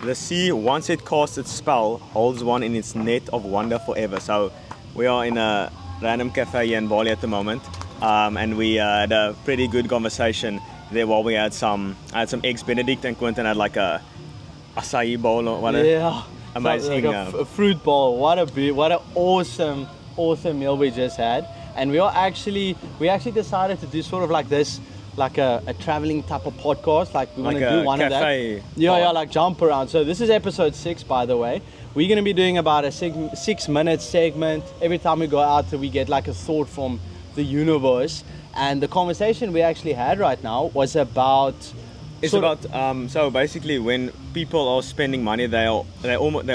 the sea, once it casts its spell, holds one in its net of wonder forever. So we are in a random cafe here in Bali at the moment, and we had a pretty good conversation there while we had some eggs Benedict, and Quinton had like a acai bowl or whatever. Yeah, Amazing. like a fruit bowl. What an awesome meal we just had. And we actually decided to do sort of like this, like a traveling type of podcast. Like we want to do one of that. Yeah, like jump around. So this is episode 6, by the way. We're going to be doing about a 6-minute segment. Every time we go out, we get like a thought from the universe. And the conversation we actually had right now was about... so basically when people are spending money, they're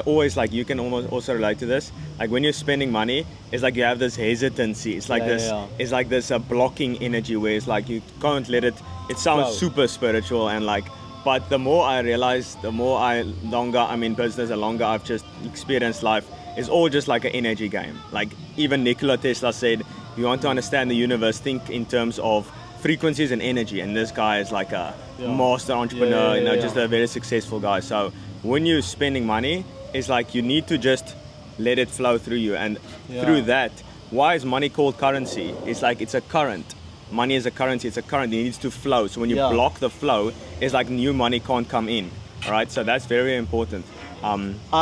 always like, you can almost also relate to this. Like when you're spending money, it's like you have this hesitancy. It's like it's like this blocking energy where it's like you can't let it. It sounds super spiritual and like, but the more I realize, longer I'm in business, the longer I've just experienced life, it's all just like an energy game. Like even Nikola Tesla said, if you want to understand the universe, think in terms of frequencies and energy, and this guy is like a master entrepreneur, just a very successful guy. So when you're spending money, it's like you need to just let it flow through you, and through that, why is money called currency? It's like it's a current. Money is a currency, it's a current, it needs to flow. So when you block the flow, it's like new money can't come in. All right, so that's very important.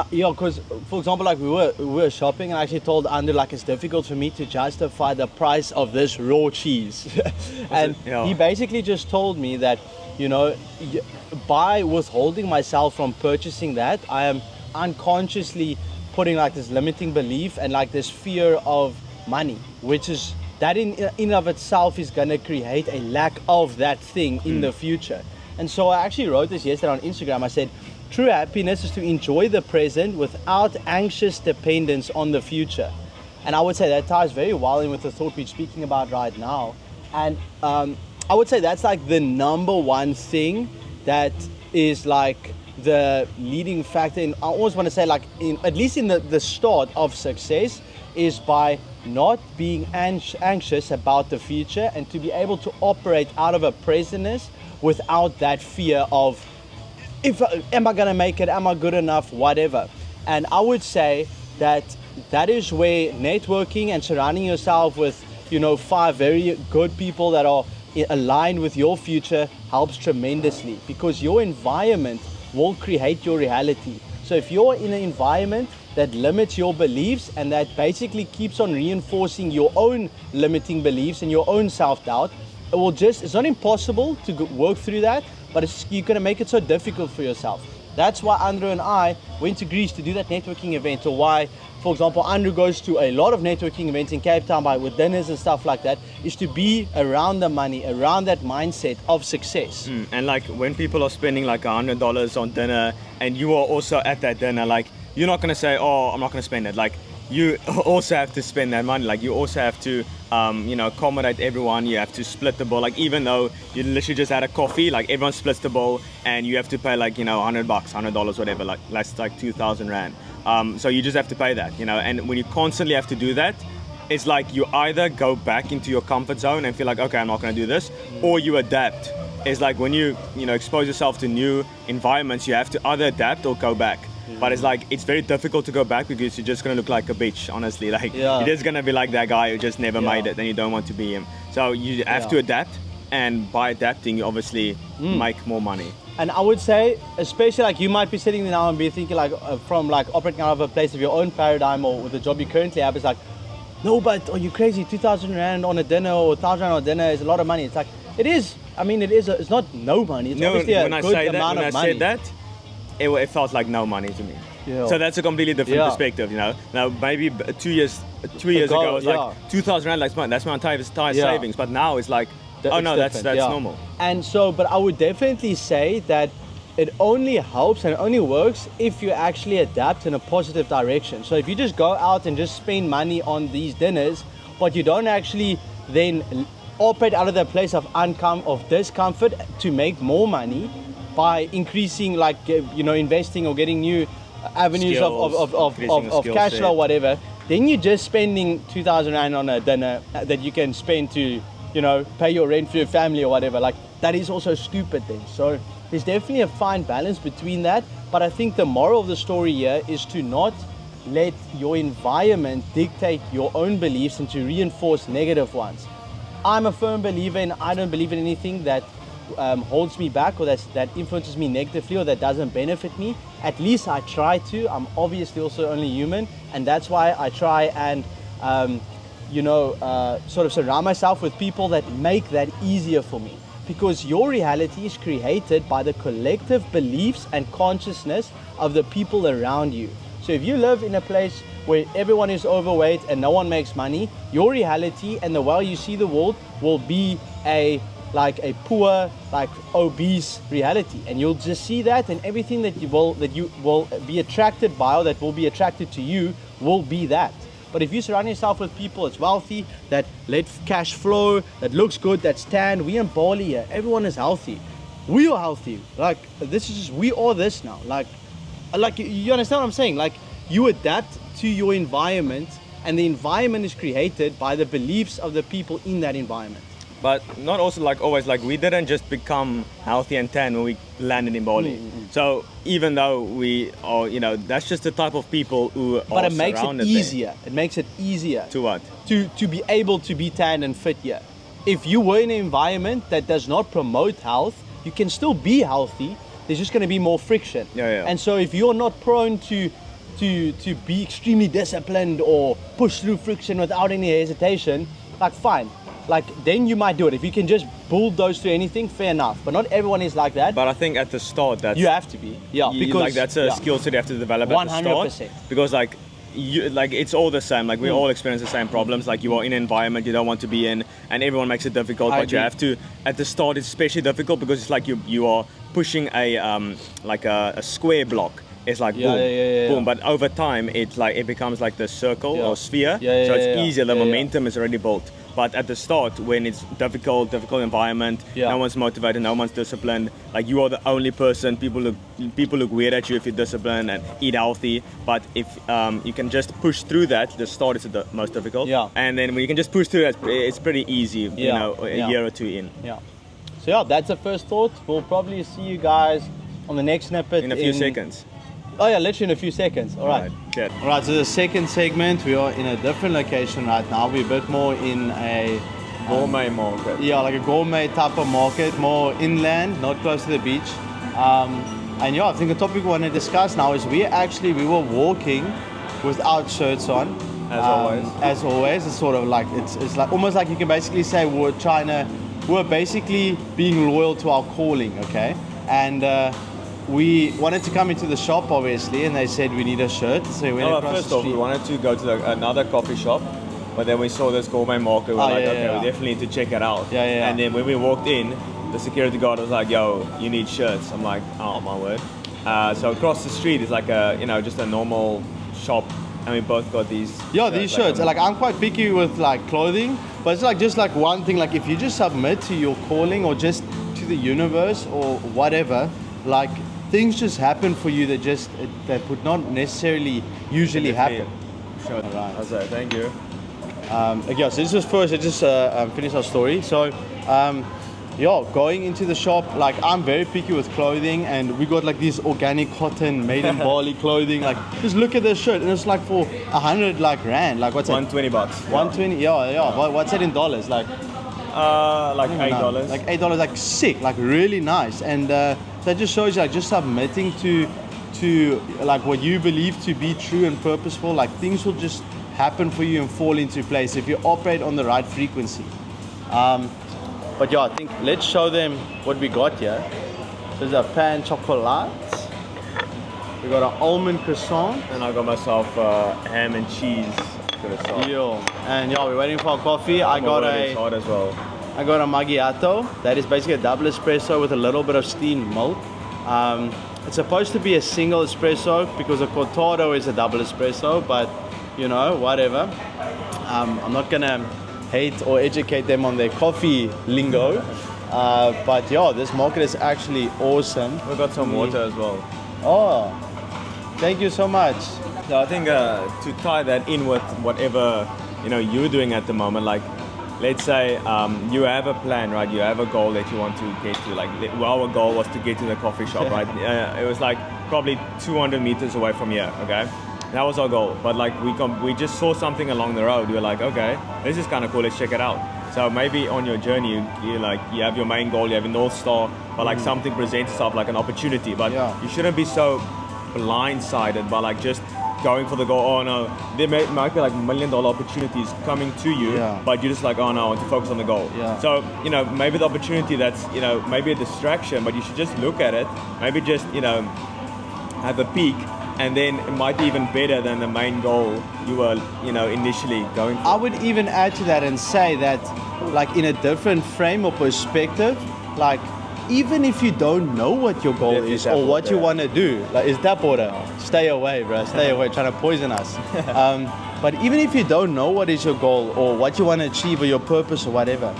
Because for example, like we were shopping, and I actually told Andro like it's difficult for me to justify the price of this raw cheese. And he basically just told me that, by withholding myself from purchasing that, I am unconsciously putting like this limiting belief and like this fear of money, which is that in of itself is going to create a lack of that thing in the future. And so I actually wrote this yesterday on Instagram. I said, true happiness is to enjoy the present without anxious dependence on the future. And I would say that ties very well in with the thought we're speaking about right now. And I would say that's like the number one thing that is like the leading factor in, I always want to say like, at least in the start of success, is by not being anxious about the future and to be able to operate out of a presentness without that fear of, am I gonna make it? Am I good enough? Whatever. And I would say that is where networking and surrounding yourself with, 5 very good people that are aligned with your future helps tremendously, because your environment will create your reality. So if you're in an environment that limits your beliefs and that basically keeps on reinforcing your own limiting beliefs and your own self-doubt, it's not impossible to work through that, but you're going to make it so difficult for yourself. That's why Andro and I went to Greece to do that networking event, or why, for example, Andro goes to a lot of networking events in Cape Town with dinners and stuff like that, is to be around the money, around that mindset of success. And like when people are spending like $100 on dinner and you are also at that dinner, like you're not going to say, oh, I'm not going to spend it. Like you also have to spend that money. Like you also have to, accommodate everyone. You have to split the bill. Like even though you literally just had a coffee, like everyone splits the bill and you have to pay like, $100, whatever, like that's like 2,000 Rand. So you just have to pay that, and when you constantly have to do that, it's like you either go back into your comfort zone and feel like, okay, I'm not going to do this, or you adapt. It's like when you expose yourself to new environments, you have to either adapt or go back. But it's like, it's very difficult to go back because you're just going to look like a bitch, honestly. Like you're just going to be like that guy who just never made it, and you don't want to be him. So you have to adapt, and by adapting, you obviously make more money. And I would say, especially like you might be sitting there now and be thinking like from like operating out of a place of your own paradigm or with the job you currently have, it's like, no, but are you crazy? 2,000 Rand on a dinner or 1,000 Rand on a dinner is a lot of money. It's like, it is. I mean, it's not no money. It's obviously a good amount of money. When I said that, it felt like no money to me. Yeah. So that's a completely different perspective, Now maybe 2 years ago, it was like 2,000 Rand, that's my entire savings. But now it's like, that's normal. And so, but I would definitely say that it only helps and it only works if you actually adapt in a positive direction. So if you just go out and just spend money on these dinners, but you don't actually then operate out of that place of discomfort to make more money by increasing, investing or getting new avenues of cash flow, whatever, then you're just spending 2,000 Rand on a dinner that you can spend to, pay your rent for your family or whatever. Like, that is also stupid then. So there's definitely a fine balance between that. But I think the moral of the story here is to not let your environment dictate your own beliefs and to reinforce negative ones. I'm a firm believer in, I don't believe in anything that holds me back or that influences me negatively or that doesn't benefit me. At least I try to. I'm obviously also only human, and that's why I try and sort of surround myself with people that make that easier for me. Because your reality is created by the collective beliefs and consciousness of the people around you. So if you live in a place where everyone is overweight and no one makes money, your reality and the way you see the world will be a poor, like obese reality, and you'll just see that, and everything that you will be attracted by or that will be attracted to you will be that. But if you surround yourself with people that's wealthy, that let cash flow, that looks good, that's tanned, we in Bali here, everyone is healthy. We are healthy. Like this is just, we are this now. Like you understand what I'm saying? Like you adapt to your environment, and the environment is created by the beliefs of the people in that environment. But not also like always, like we didn't just become healthy and tan when we landed in Bali. So even though we are, that's just the type of people who are surrounded. But it makes it easier. There. It makes it easier. To what? To be able to be tan and fit here. If you were in an environment that does not promote health, you can still be healthy. There's just going to be more friction. Yeah. And so if you're not prone to be extremely disciplined or push through friction without any hesitation, like fine. Like then you might do it. If you can just bulldoze through anything, fair enough. But not everyone is like that. But I think at the start you have to be. Yeah, because like that's a skill set you have to develop at the start. 100%. Because it's all the same. Like we all experience the same problems. Like you are in an environment you don't want to be in, and everyone makes it difficult. But you have to. At the start, it's especially difficult because it's like you are pushing a square block. It's like boom. But over time, it becomes like the circle or sphere. So it's easier. The momentum is already built. But at the start, when it's difficult environment, no one's motivated, no one's disciplined. Like you are the only person. People look weird at you if you're disciplined and eat healthy. But if you can just push through that, the start is the most difficult. Yeah. And then when you can just push through that, it's pretty easy. A year or two in. Yeah. So that's the first thought. We'll probably see you guys on the next snippet in a few seconds. Oh yeah, literally in a few seconds. All right. Good. All right, so the second segment, we are in a different location right now. We're a bit more in a gourmet market. Yeah, like a gourmet type of market, more inland, not close to the beach. And I think the topic we want to discuss now is we were walking without shirts on. As always, it's sort of like it's like almost like you can basically say we're basically being loyal to our calling, okay? And we wanted to come into the shop, obviously, and they said we need a shirt. So we went across first the off, street. we wanted to go to another coffee shop, but then we saw this gourmet market. We're we definitely need to check it out. And then when we walked in, the security guard was like, "Yo, you need shirts." I'm like, "Oh my word!" So across the street is like just a normal shop, and we both got these. Yeah, these shirts. Like I'm quite picky with like clothing, but it's like just like one thing. Like if you just submit to your calling or just to the universe or whatever, like. Things just happen for you that would not necessarily usually happen. Sure. All right. Okay, thank you. Okay, so this was first. I just finish our story. So, going into the shop, like I'm very picky with clothing, and we got like these organic cotton made in Bali clothing. Like, just look at this shirt, and it's like for 100 rand. Like what's that? $120. 120. Yeah. What's that in dollars? Like $8. Like $8. Like sick. Like really nice. And that just shows you like just submitting to like what you believe to be true and purposeful. Like things will just happen for you and fall into place if you operate on the right frequency. But I think let's show them what we got here. So there's a pan chocolate. We got an almond croissant. And I got myself ham and cheese croissant. And we're waiting for our coffee. It's hot as well. I got a macchiato. That is basically a double espresso with a little bit of steamed milk. It's supposed to be a single espresso because a cortado is a double espresso, but whatever. I'm not gonna hate or educate them on their coffee lingo, but this market is actually awesome. We got some water as well. Oh, thank you so much. So I think to tie that in with whatever you're doing at the moment, like let's say you have a plan, right? You have a goal that you want to get to. Like our goal was to get to the coffee shop, right? It was like probably 200 meters away from here. Okay, that was our goal. But like we just saw something along the road. We were like, okay, this is kind of cool. Let's check it out. So maybe on your journey, you have your main goal, you have a North Star, but like something presents itself like an opportunity. But you shouldn't be so blindsided by like just going for the goal. Oh no, there might be like $1 million opportunities coming to you, but you're just like, oh no, I want to focus on the goal. So maybe the opportunity that's maybe a distraction, but you should just look at it. Maybe just have a peek, and then it might be even better than the main goal you were initially going for. I would even add to that and say that, like, in a different frame or perspective, like, even if you don't know what your goal is or what you want to do, like, is that water? Stay away, bro. Stay away. Trying to poison us. But even if you don't know what is your goal or what you want to achieve or your purpose or whatever,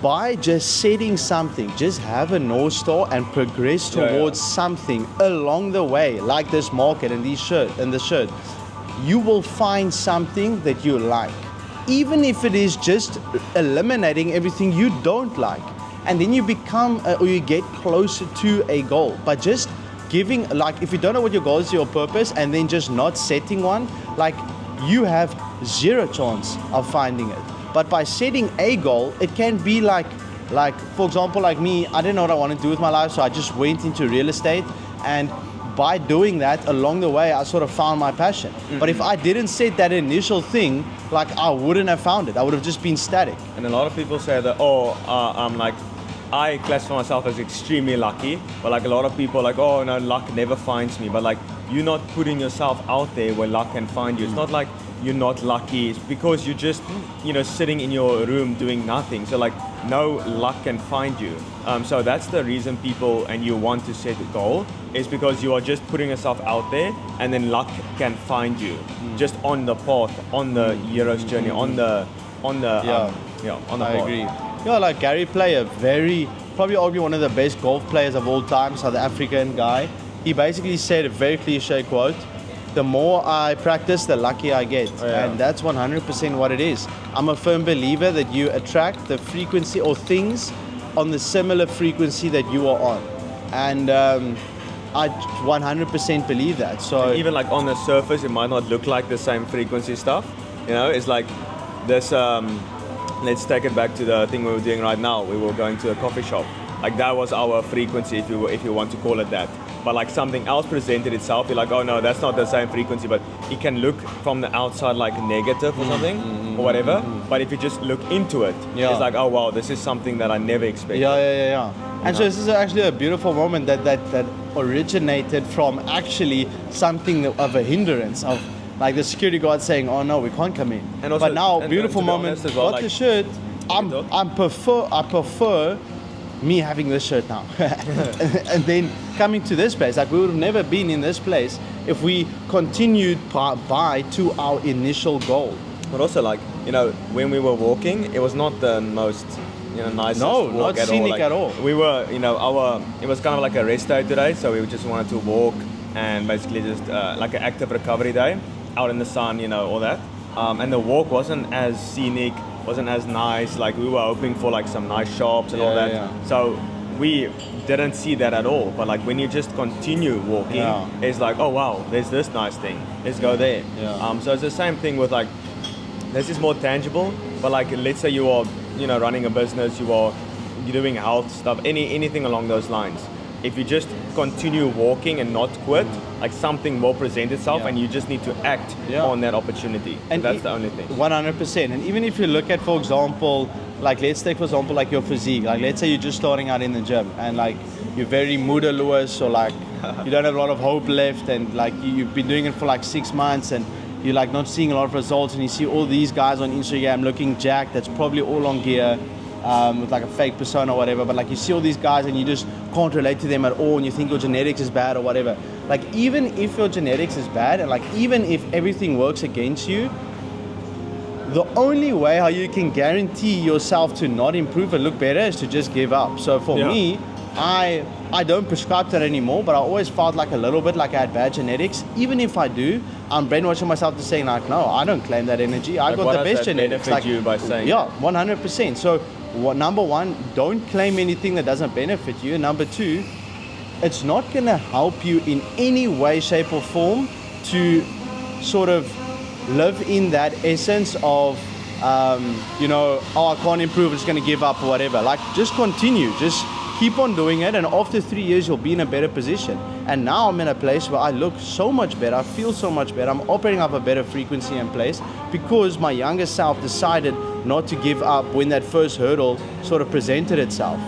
by just setting something, just have a North Star and progress towards something along the way, like this market and this shirt, you will find something that you like, even if it is just eliminating everything you don't like. And then you become or you get closer to a goal. But just giving, like, if you don't know what your goal is, your purpose, and then just not setting one, like, you have zero chance of finding it. But by setting a goal, it can be like for example, like me, I didn't know what I wanted to do with my life, so I just went into real estate, and by doing that, along the way, I sort of found my passion. But if I didn't set that initial thing, like, I wouldn't have found it. I would have just been static. And a lot of people say that, I'm like, I classify myself as extremely lucky, but like a lot of people are like, oh no, luck never finds me. But like, you're not putting yourself out there where luck can find you. It's not like you're not lucky, it's because you're just sitting in your room doing nothing. So like, no luck can find you. So that's the reason people and you want to set a goal, is because you are just putting yourself out there, and then luck can find you just on the path, on the hero's journey, on the path. I agree. Like Gary Player, probably argue one of the best golf players of all time, South African guy. He basically said a very cliche quote: the more I practice, the luckier I get. And that's 100% what it is. I'm a firm believer that you attract the frequency or things on the similar frequency that you are on. And I 100% believe that. So and even like on the surface, it might not look like the same frequency stuff. It's like this. Let's take it back to the thing we were doing right now. We were going to a coffee shop. Like, that was our frequency, if you want to call it that. But like, something else presented itself. You're like, oh no, that's not the same frequency. But it can look from the outside like negative or something or whatever. But if you just look into it, it's like, oh wow, this is something that I never expected. And so this is actually a beautiful moment that originated from actually something of a hindrance of, like, the security guard saying, "Oh no, we can't come in." And also, but now, beautiful moment. Got like, the shirt. I prefer me having this shirt now, and then coming to this place. Like, we would have never been in this place if we continued by to our initial goal. But also, like, when we were walking, it was not the most nicest walk not at scenic all. Like, at all. We were, it was kind of like a rest day today, so we just wanted to walk and basically just like an active recovery day, out in the sun, all that. And the walk wasn't as scenic, wasn't as nice. Like, we were hoping for like some nice shops and all that. So we didn't see that at all. But like, when you just continue walking, it's like, oh wow, there's this nice thing. Let's go there. So it's the same thing with like, this is more tangible. But like, let's say you are, running a business, you're doing health stuff, anything along those lines. If you just continue walking and not quit, like, something will present itself, and you just need to act on that opportunity. And that's the only thing. 100%. And even if you look at, for example, like, let's take, for example, like your physique. Like, let's say you're just starting out in the gym, and like, you're very moodalous, or like, you don't have a lot of hope left, and like, you've been doing it for like 6 months, and you're like not seeing a lot of results, and you see all these guys on Instagram looking jacked, that's probably all on gear. With like a fake persona or whatever, but like, you see all these guys and you just can't relate to them at all, and you think your genetics is bad or whatever. Like, even if your genetics is bad, and like, even if everything works against you, the only way how you can guarantee yourself to not improve and look better is to just give up. So for me, I I don't prescribe that anymore, but I always felt like a little bit like I had bad genetics. Even if I do, I'm brainwashing myself to saying like, no, I don't claim that energy. I got the best genetics. Benefit you by saying? Yeah, 100%. So number one, don't claim anything that doesn't benefit you. Number two, it's not going to help you in any way, shape or form to sort of live in that essence of, I can't improve, I'm just going to give up or whatever. Like, just continue, just keep on doing it, and after 3 years, you'll be in a better position. And now I'm in a place where I look so much better, I feel so much better, I'm operating up a better frequency and place because my younger self decided not to give up when that first hurdle sort of presented itself.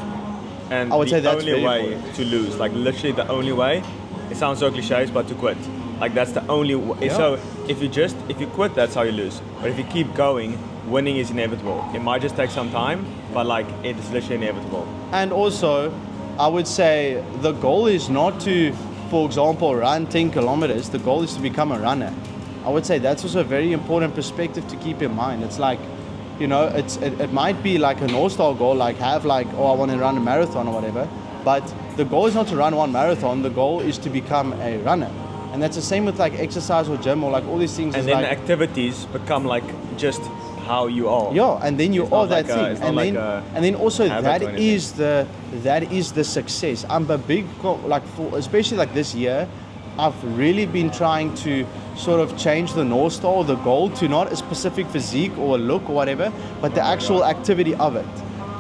And I would say that's the only way important. to lose, like literally the only way, it sounds so cliché, but to quit. Like that's the only way. Yeah. So if you quit, that's how you lose. But if you keep going, winning is inevitable. It might just take some time, but like it's literally inevitable. And also, I would say the goal is not to, for example, run 10 kilometers. The goal is to become a runner. I would say that's also a very important perspective to keep in mind. It's like, it might be like a North Star goal, like have like, I want to run a marathon or whatever. But the goal is not to run one marathon. The goal is to become a runner. And that's the same with like exercise or gym or like all these things. And then the activities become like just how you are. Yeah, and then you it's are that thing. And then also that is the success. I'm a big, especially like this year, I've really been trying to sort of change the North Star or the goal to not a specific physique or a look or whatever, but the actual activity of it.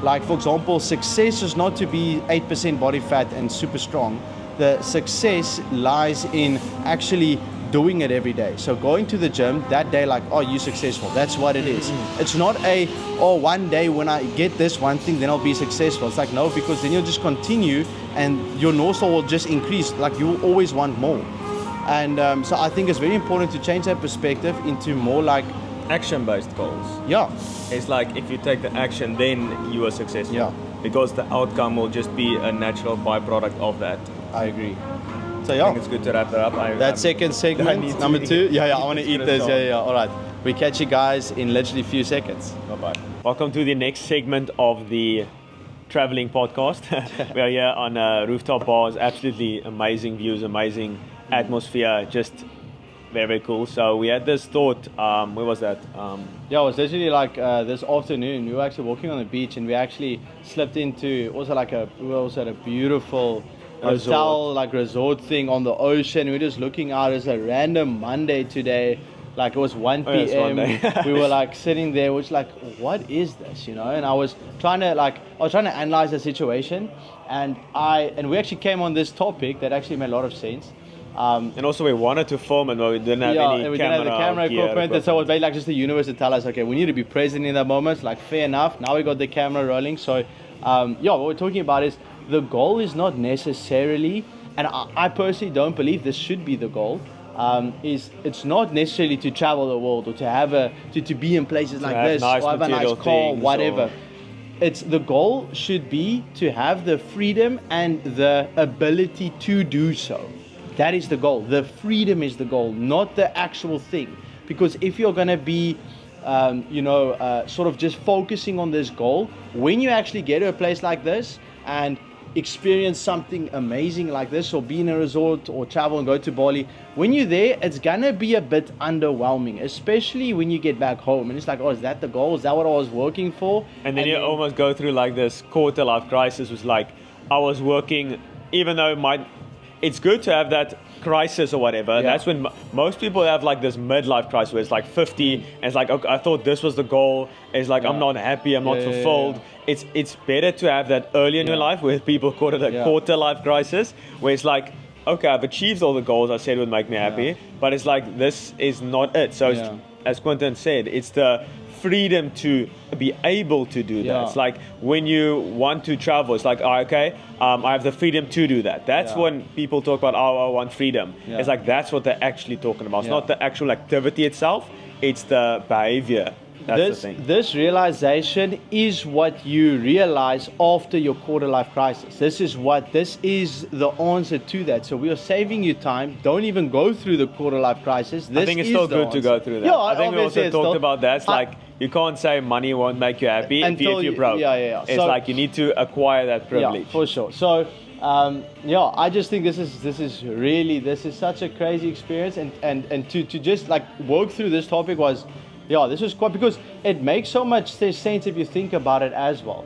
Like, for example, success is not to be 8% body fat and super strong. The success lies in actually doing it every day. So going to the gym that day, like, oh, you're successful. That's what it is. It's not one day when I get this one thing, then I'll be successful. It's like, no, because then you'll just continue and your North Star will just increase. Like, you'll always want more. And so I think it's very important to change that perspective into more like action-based goals. Yeah. It's like if you take the action, then you are successful. Yeah. Because the outcome will just be a natural byproduct of that. I agree. So I think it's good to wrap that up. Second segment, number 2. Yeah, I want to eat this. Yeah. All right. We catch you guys in literally a few seconds. Bye-bye. Welcome to the next segment of the traveling podcast. We are here on rooftop bars. Absolutely amazing views, amazing atmosphere. Just very, very cool. So we had this thought. Where was that? It was literally like this afternoon. We were actually walking on the beach, and we actually slipped into we were also at a beautiful resort thing on the ocean. We were just looking out. It's a random Monday today. Like it was 1 p.m. We were like sitting there, which like, what is this, And I was trying to analyze the situation, and we actually came on this topic that actually made a lot of sense. And also we wanted to film it, but we didn't have didn't have the camera equipment. And so it was basically like just the universe to tell us, okay, we need to be present in that moment. Like, fair enough. Now we got the camera rolling. So, what we're talking about is the goal is not necessarily, and I personally don't believe this should be the goal. It's not necessarily to travel the world or to have to be in places like this or have a nice car, whatever. It's the goal should be to have the freedom and the ability to do so. That is the goal. The freedom is the goal, not the actual thing. Because if you're going to be, sort of just focusing on this goal, when you actually get to a place like this and experience something amazing like this, or be in a resort or travel and go to Bali, when you're there, it's going to be a bit underwhelming, especially when you get back home. And it's like, oh, is that the goal? Is that what I was working for? And then you almost go through like this quarter life crisis, was like, I was working, even though it's good to have that crisis or whatever. Yeah. That's when most people have like this midlife crisis where it's like 50 and it's like, okay, I thought this was the goal. It's like, I'm not happy, I'm not fulfilled. It's better to have that early in your life, where people call it a quarter life crisis, where it's like, okay, I've achieved all the goals I said would make me happy, but it's like, this is not it. So as Quinton said, it's the freedom to be able to do that. It's like when you want to travel, it's like, I have the freedom to do that. That's when people talk about, I want freedom. It's like, that's what they're actually talking about. It's not the actual activity itself, it's the behavior. That's the thing. This realization is what you realize after your quarter life crisis. This is the answer to that. So we are saving you time. Don't even go through the quarter life crisis. I think it's still good to go through that. I think we also talked about that. It's like, you can't say money won't make you happy if you're broke. It's like you need to acquire that privilege. Yeah, for sure. So I just think this is such a crazy experience, and to just like work through this topic was, this was quite, because it makes so much sense if you think about it as well.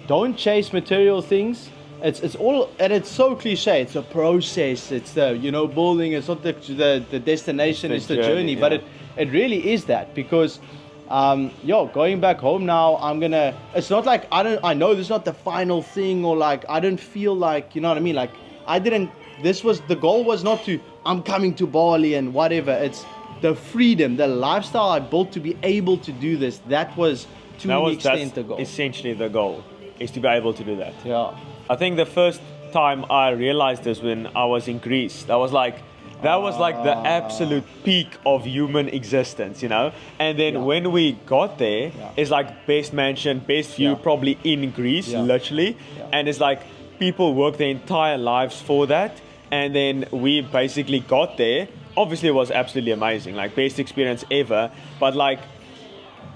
Don't chase material things. It's all, and it's so cliche. It's a process. It's the building. It's not the destination. It's the journey. But it really is that, because going back home now, it's not like I know this is not the final thing, or like I don't feel like, you know what I mean, like the goal was not I'm coming to Bali and whatever. It's the freedom, the lifestyle I built to be able to do this. That was the goal. Essentially the goal is to be able to do that. Yeah. I think the first time I realized this when I was in Greece. That was like the absolute peak of human existence, And then when we got there, it's like best mansion, best view, probably in Greece, literally. Yeah. And it's like people work their entire lives for that. And then we basically got there. Obviously, it was absolutely amazing, like best experience ever. But like,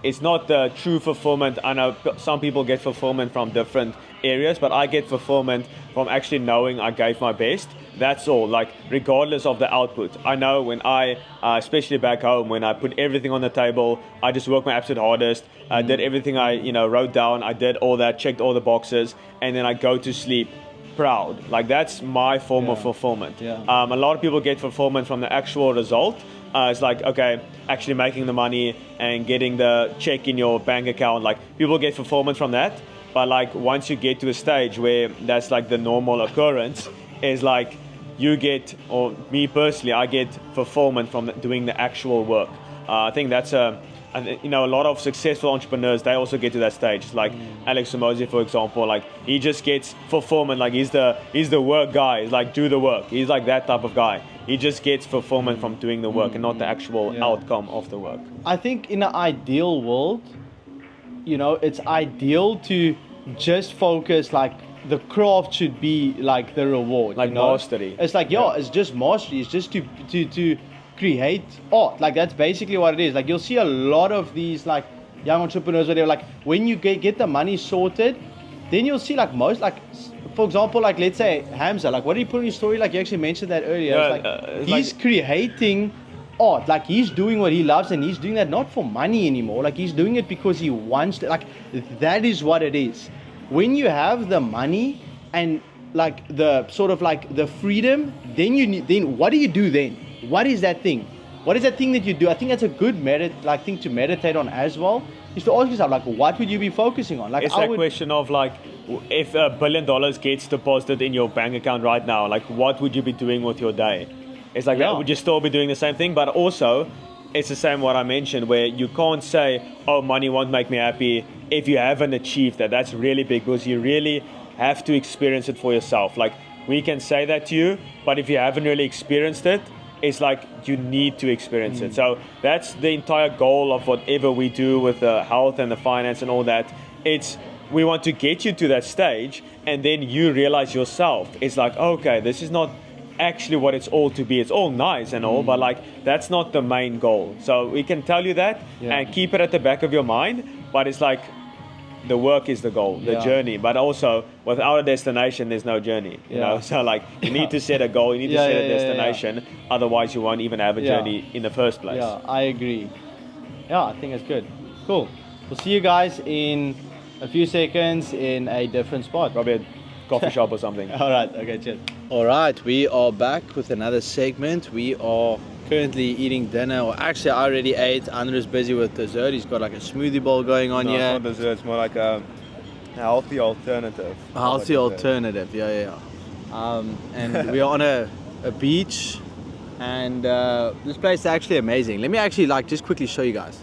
it's not the true fulfillment. I know some people get fulfillment from different areas, but I get fulfillment from actually knowing I gave my best. That's all, like regardless of the output. I know when I, especially back home, when I put everything on the table, I just worked my absolute hardest. I did everything I wrote down. I did all that, checked all the boxes, and then I go to sleep proud. Like that's my form of fulfillment. A lot of people get fulfillment from the actual result. It's like, okay, actually making the money and getting the check in your bank account. Like people get fulfillment from that. But like once you get to a stage where that's like the normal occurrence, is like you get, or me personally, I get fulfillment from doing the actual work. I think that's a lot of successful entrepreneurs, they also get to that stage. Like Alex Somosi, for example, like he just gets fulfillment. Like he's the work guy. He's like, do the work. He's like that type of guy. He just gets fulfillment from doing the work and not the actual outcome of the work. I think in an ideal world, it's ideal to just focus, like the craft should be like the reward. Like mastery. It's like, it's just mastery. It's just to create art. Like that's basically what it is. Like you'll see a lot of these like young entrepreneurs where they're like, when you get the money sorted, then you'll see like most, like for example, like let's say Hamza, like what did he put in his story? Like you actually mentioned that earlier. He's creating art. Like he's doing what he loves, and he's doing that not for money anymore. Like he's doing it because he wants to. Like that is what it is. When you have the money and like the sort of like the freedom, then what do you do then? What is that thing? What is that thing that you do? I think that's a good thing to meditate on as well. Is to ask yourself, like, what would you be focusing on? Like, it's that question of like, if $1 billion gets deposited in your bank account right now, like, what would you be doing with your day? It's like, would you still be doing the same thing? But also, it's the same what I mentioned, where you can't say, oh, money won't make me happy if you haven't achieved that. That's really big, because you really have to experience it for yourself. Like, we can say that to you, but if you haven't really experienced it, it's like you need to experience it. So that's the entire goal of whatever we do with the health and the finance and all that. We want to get you to that stage, and then you realize yourself, it's like, okay, this is not actually what it's all to be. It's all nice and all, but like that's not the main goal. So we can tell you that and keep it at the back of your mind, but it's like the work is the goal, the journey. But also, without a destination, there's no journey. You know, so like you need to set a goal, you need to set a destination. Otherwise, you won't even have a journey in the first place. Yeah, I agree. Yeah, I think it's good. Cool. We'll see you guys in a few seconds in a different spot. Probably a coffee shop or something. All right. Okay. Cheers. All right. We are back with another segment. We are currently eating dinner, or actually I already ate. Andro's busy with dessert. He's got like a smoothie bowl going on here. It's not dessert, it's more like a healthy alternative. A healthy alternative, yeah. And we are on a beach, and this place is actually amazing. Let me actually just quickly show you guys.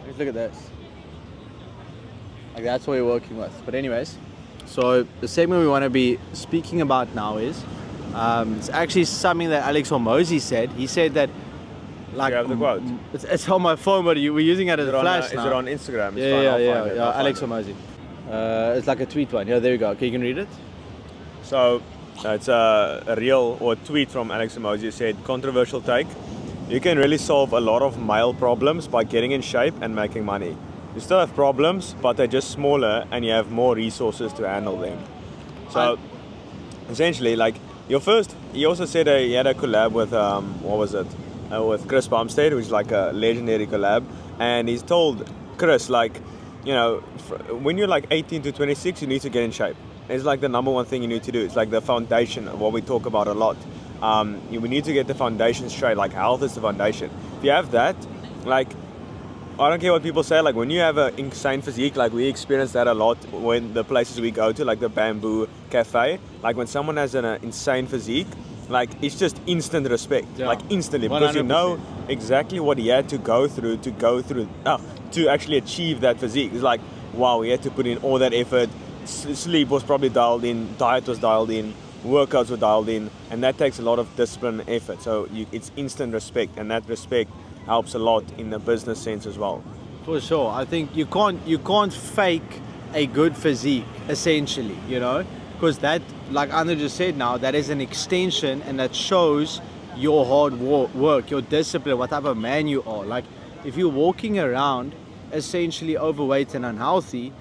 Just look at this. Like that's what we're working with. But anyways, so the segment we want to be speaking about now is it's actually something that Alex Somosi said. He said that, like, you have the quote? It's on my phone, but we're using it as a flash now. Is it on Instagram? Yeah, Alex Somosi. It's like a tweet one. Yeah, there you go. Okay, you can read it. So it's a reel or a tweet from Alex Somosi. Said, controversial take, you can really solve a lot of male problems by getting in shape and making money. You still have problems, but they're just smaller and you have more resources to handle them. So essentially, like your first, he also said he had a collab with what was it, with Chris Bumstead, which is like a legendary collab, and he's told Chris, like, you know, when you're like 18 to 26, you need to get in shape. It's like the number one thing you need to do. It's like the foundation of what we talk about a lot. We need to get the foundation straight. Like health is the foundation. If you have that, like, I don't care what people say, like when you have an insane physique, like we experience that a lot when the places we go to, like the Bamboo Cafe, like when someone has an insane physique, like it's just instant respect, like instantly, because 100%. You know exactly what he had to go through to actually achieve that physique. It's like, wow, he had to put in all that effort, sleep was probably dialed in, diet was dialed in, workouts were dialed in, and that takes a lot of discipline and effort. So it's instant respect, and that respect helps a lot in the business sense as well. For sure. I think you can't fake a good physique, essentially, you know, because that, like Andro just said now, that is an extension, and that shows your hard work, your discipline, what type of man you are. Like if you're walking around essentially overweight and unhealthy,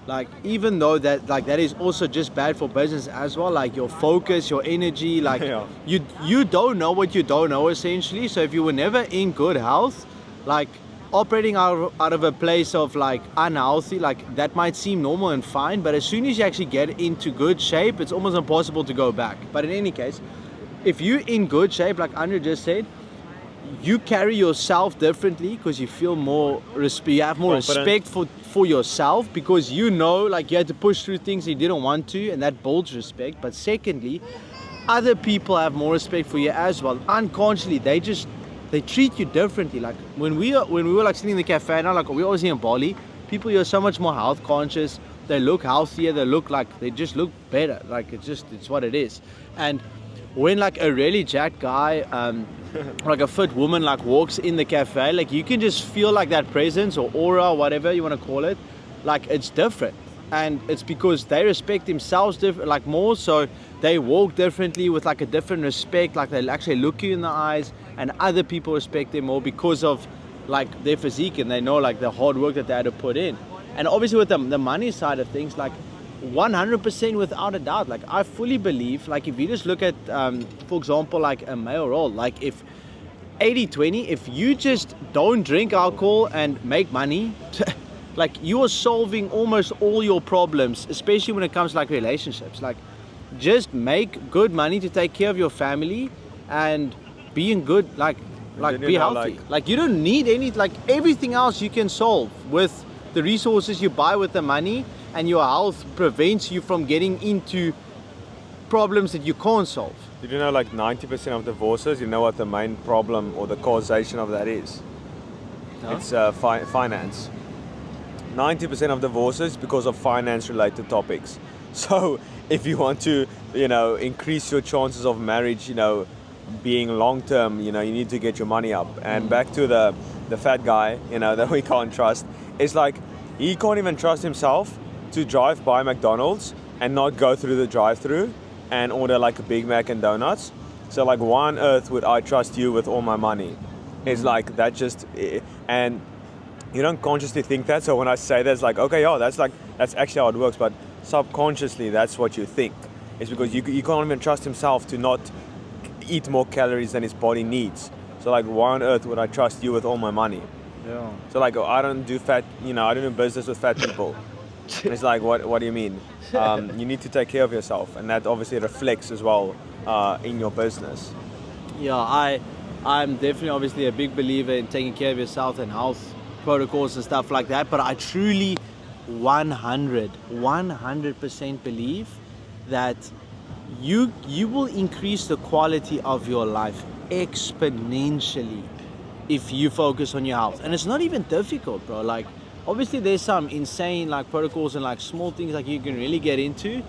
like even though that, like, that is also just bad for business as well, like your focus, your energy, like you don't know what you don't know, essentially. So if you were never in good health, like operating out of a place of like unhealthy, like that might seem normal and fine, but as soon as you actually get into good shape, it's almost impossible to go back. But in any case, if you're in good shape, like Andro just said, you carry yourself differently because you feel more you have more confident. Respect for yourself, because you know, like, you had to push through things you didn't want to, and that builds respect. But secondly, other people have more respect for you as well. Unconsciously, they treat you differently. Like when we were like sitting in the cafe now, like we're always in Bali, people here are so much more health conscious. They look healthier, they just look better. Like it's what it is. And when like a really jacked guy, like a fit woman, like walks in the cafe, like you can just feel like that presence or aura, whatever you want to call it, like it's different. And it's because they respect themselves different, like more, so they walk differently with like a different respect, like they actually look you in the eyes, and other people respect them more because of like their physique, and they know like the hard work that they had to put in. And obviously with the money side of things, like 100% without a doubt, like I fully believe, like if you just look at for example like a male role, like if 80-20, if you just don't drink alcohol and make money, like you are solving almost all your problems, especially when it comes to like relationships. Like just make good money to take care of your family and be in good, like be healthy. Like you don't need any, like everything else you can solve with the resources you buy with the money, and your health prevents you from getting into problems that you can't solve. Did you know like 90% of divorces, you know what the main problem or the causation of that is? No? It's finance. 90% of divorces because of finance related topics. So if you want to, you know, increase your chances of marriage, you know, being long term, you know, you need to get your money up. And back to the fat guy, you know, that we can't trust. It's like he can't even trust himself to drive by McDonald's and not go through the drive-through and order like a Big Mac and donuts. So like, why on earth would I trust you with all my money? It's like that just, and you don't consciously think that. So when I say that, it's like, okay, oh, that's actually how it works. But subconsciously, that's what you think. It's because you can't even trust himself to not eat more calories than his body needs. So like, why on earth would I trust you with all my money? Yeah. So like, I don't do business with fat people. It's like, what do you mean? You need to take care of yourself, and that obviously reflects as well in your business. Yeah, I'm definitely obviously a big believer in taking care of yourself and health protocols and stuff like that, but I truly 100% believe that you will increase the quality of your life exponentially if you focus on your health. And it's not even difficult, bro. Like, obviously there's some insane like protocols and like small things like you can really get into,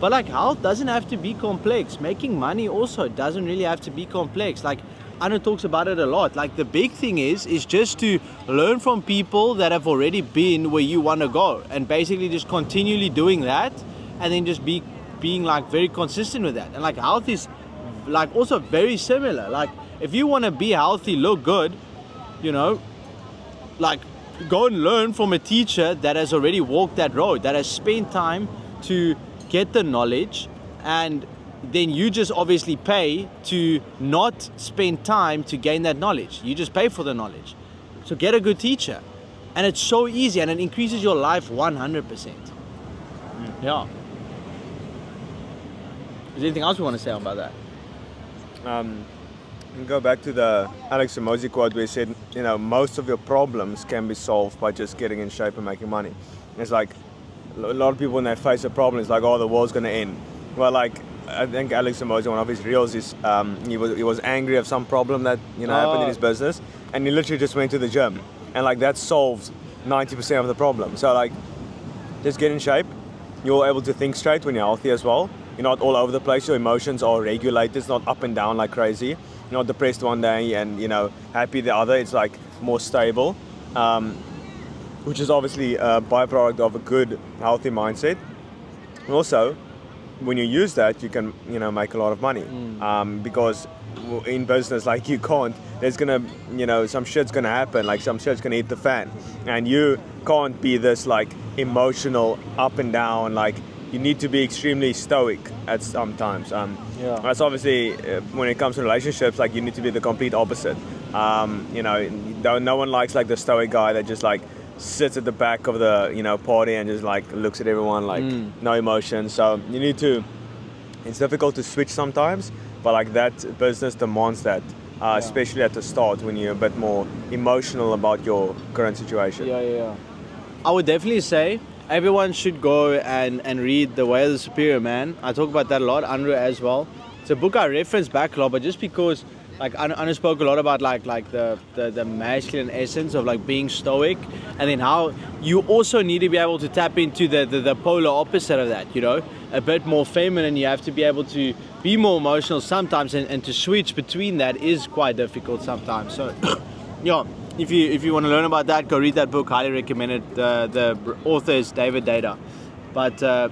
but like health doesn't have to be complex. Making money also doesn't really have to be complex. Like Andro talks about it a lot. Like the big thing is just to learn from people that have already been where you want to go, and basically just continually doing that, and then just being like very consistent with that. And like health is like also very similar. Like if you want to be healthy, look good, you know, like go and learn from a teacher that has already walked that road, that has spent time to get the knowledge, and then you just obviously pay to not spend time to gain that knowledge. You just pay for the knowledge. So get a good teacher. And it's so easy, and it increases your life 100%. Yeah. Is there anything else you want to say about that? Go back to the Alex Hormozi quote where he said, most of your problems can be solved by just getting in shape and making money. It's like a lot of people when they face a problem, it's like, oh, the world's going to end. Well, like, I think Alex Hormozi, one of his reels, is he was angry of some problem that happened in his business, and he literally just went to the gym, and like that solved 90% of the problem. So like, just get in shape. You're able to think straight when you're healthy as well. You're not all over the place. Your emotions are regulated. It's not up and down like crazy. You're not depressed one day and happy the other. It's like more stable, which is obviously a byproduct of a good, healthy mindset. And also, when you use that, you can make a lot of money, because in business, like, you can't. There's gonna some shit's gonna happen. Like, some shit's gonna hit the fan, and you can't be this like emotional up and down. Like, you need to be extremely stoic at some times. That's obviously when it comes to relationships, like, you need to be the complete opposite. No one likes like the stoic guy that just like sits at the back of the party and just like looks at everyone like no emotion. So you need to. It's difficult to switch sometimes, but like that business demands that, especially at the start when you're a bit more emotional about your current situation. I would definitely say everyone should go and read The Way of the Superior Man. I talk about that a lot, Andro as well. It's a book I reference back a lot, but just because like Andro spoke a lot about like the masculine essence of like being stoic, and then how you also need to be able to tap into the polar opposite of that, a bit more feminine. You have to be able to be more emotional sometimes, and to switch between that is quite difficult sometimes. So if you want to learn about that, go read that book. Highly recommend it. The author is David Data. But I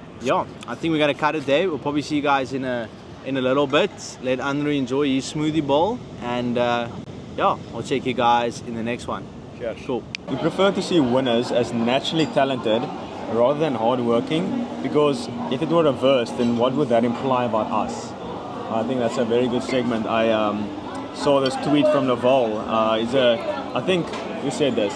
think we're gonna cut it there. We'll probably see you guys in a little bit. Let Andro enjoy his smoothie bowl, and I'll check you guys in the next one. Cheers. Cool. We prefer to see winners as naturally talented rather than hardworking, because if it were reversed, then what would that imply about us? I think that's a very good segment. I saw this tweet from Naval. I think who said this?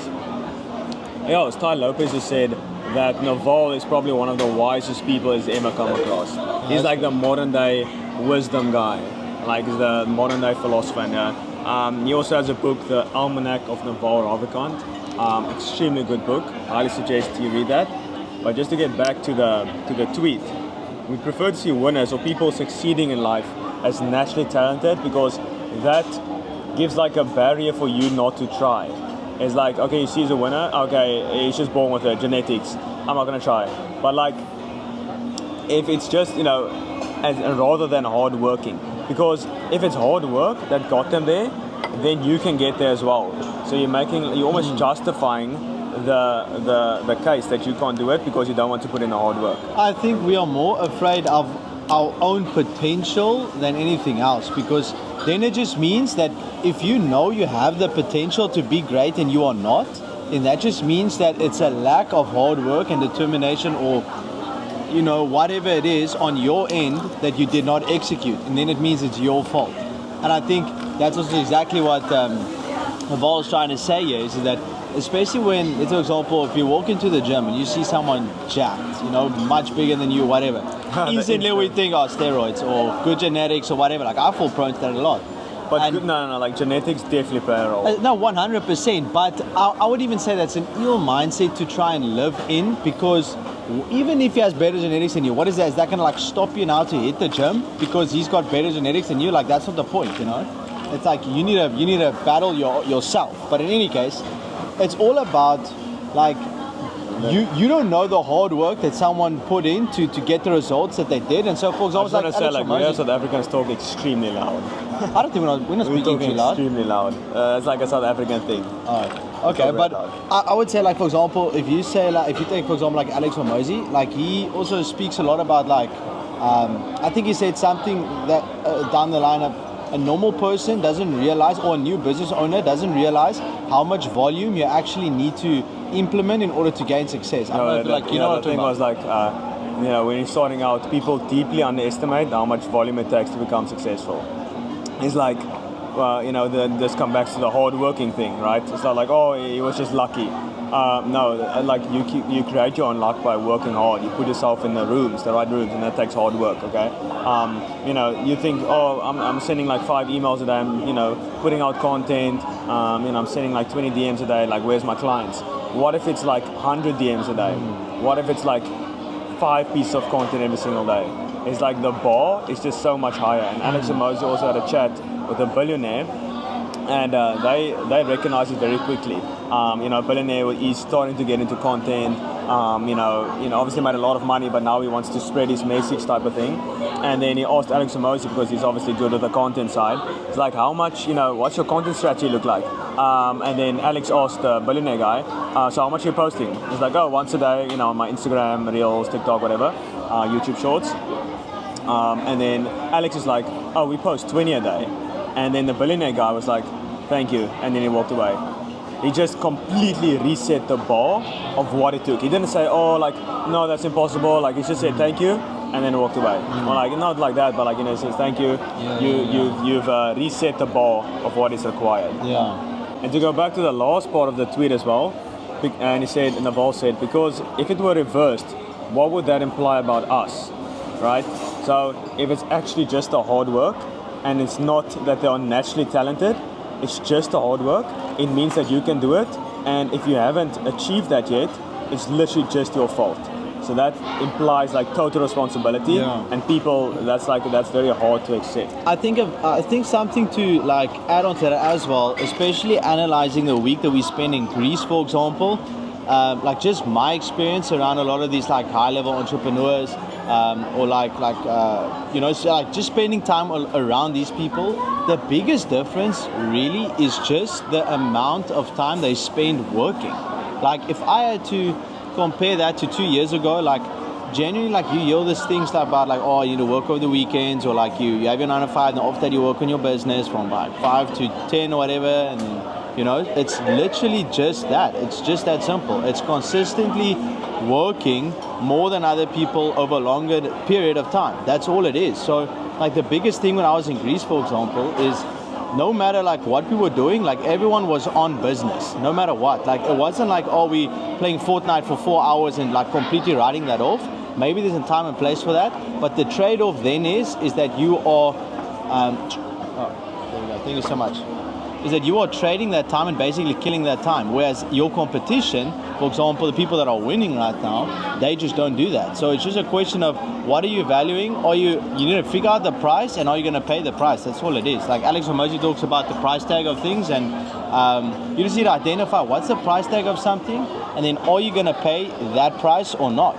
Yeah, it was Ty Lopez who said that Naval is probably one of the wisest people he's ever come across. He's like the modern day wisdom guy, like he's the modern day philosopher. And, he also has a book, The Almanac of Naval Ravikant. Extremely good book. I highly suggest you read that. But just to get back to the tweet, we prefer to see winners or people succeeding in life as naturally talented, because that gives like a barrier for you not to try. It's like, okay, you see he's a winner, okay, he's just born with it, genetics, I'm not gonna try. But like, if it's just, rather than hard working, because if it's hard work that got them there, then you can get there as well. So you're almost justifying the case that you can't do it because you don't want to put in the hard work. I think we are more afraid of our own potential than anything else, because then it just means that if you know you have the potential to be great and you are not, then that just means that it's a lack of hard work and determination, or whatever it is on your end that you did not execute, and then it means it's your fault. And I think that's also exactly what Naval is trying to say here, is that especially when, let's for example, if you walk into the gym and you see someone jacked, much bigger than you, whatever, instantly we think, steroids or good genetics or whatever. Like, I fall prone to that a lot. But no, like genetics definitely play a role. No, 100%. But I would even say that's an ill mindset to try and live in, because even if he has better genetics than you, what is that? Is that going to like stop you now to hit the gym because he's got better genetics than you? Like, that's not the point, It's like you need to battle yourself. But in any case, it's all about like you don't know the hard work that someone put in to get the results that they did. And so, for example, I was we as South Africans talk extremely loud. I don't think we're not speaking too loud. Extremely loud. It's like a South African thing. Okay, but I would say, like, for example, if you take, for example, like Alex Hormozi, like, he also speaks a lot about, like, I think he said something that down the line of, a normal person doesn't realize, or a new business owner doesn't realize how much volume you actually need to implement in order to gain success. The thing was like, when you're starting out, people deeply underestimate how much volume it takes to become successful. It's like, well, this comes back to the hard working thing, right? It's not like, oh, he was just lucky. No, like you create your own luck by working hard. You put yourself in the right rooms, and that takes hard work. Okay, you think, oh, I'm sending like 5 emails a day. I'm putting out content. I'm sending like 20 DMs a day. Like, where's my clients? What if it's like 100 DMs a day? What if it's like 5 pieces of content every single day? It's like the bar is just so much higher. And Alex and Mosey also had a chat with a billionaire, and they recognize it very quickly. Billionaire is starting to get into content. Obviously made a lot of money, but now he wants to spread his message type of thing. And then he asked Alex and Mosey, because he's obviously good at the content side. It's like, how much, what's your content strategy look like? And then Alex asked the billionaire guy, so how much are you posting? He's like, oh, once a day, on my Instagram, Reels, TikTok, whatever, YouTube Shorts. And then Alex is like, oh, we post 20 a day. And then the billionaire guy was like, thank you. And then he walked away. He just completely reset the bar of what it took. He didn't say, oh, like, no, that's impossible. Like, he just said, thank you. And then walked away. Or like, not like that, but like, he says, thank you. You've reset the bar of what is required. Yeah. And to go back to the last part of the tweet as well, and he said, Naval said, because if it were reversed, what would that imply about us, right? So if it's actually just the hard work, and it's not that they are naturally talented, it's just the hard work, it means that you can do it. And if you haven't achieved that yet, it's literally just your fault. So that implies like total responsibility, and people, that's very hard to accept. I think something to like add on to that as well, especially analyzing the week that we spend in Greece, for example. Like just my experience around a lot of these like high-level entrepreneurs, or so like just spending time around these people. The biggest difference really is just the amount of time they spend working. Like if I had to compare that to 2 years ago, like genuinely, like you hear these things about like, oh, you work over the weekends, or like you have your 9 to 5, and off that you work on your business from like 5 to 10 or whatever, and it's literally just that. It's just that simple. It's consistently working more than other people over a longer period of time. That's all it is. So like the biggest thing when I was in Greece, for example, is no matter like what we were doing, like everyone was on business, no matter what. Like it wasn't like, oh, we playing Fortnite for 4 hours and like completely writing that off. Maybe there's a time and place for that, but the trade-off then is that you are thank you so much. Is that you are trading that time and basically killing that time. Whereas your competition, for example, the people that are winning right now, they just don't do that. So it's just a question of what are you valuing? You need to figure out the price, and are you going to pay the price? That's all it is. Like Alex Hormozy talks about the price tag of things, and you just need to identify what's the price tag of something, and then are you going to pay that price or not?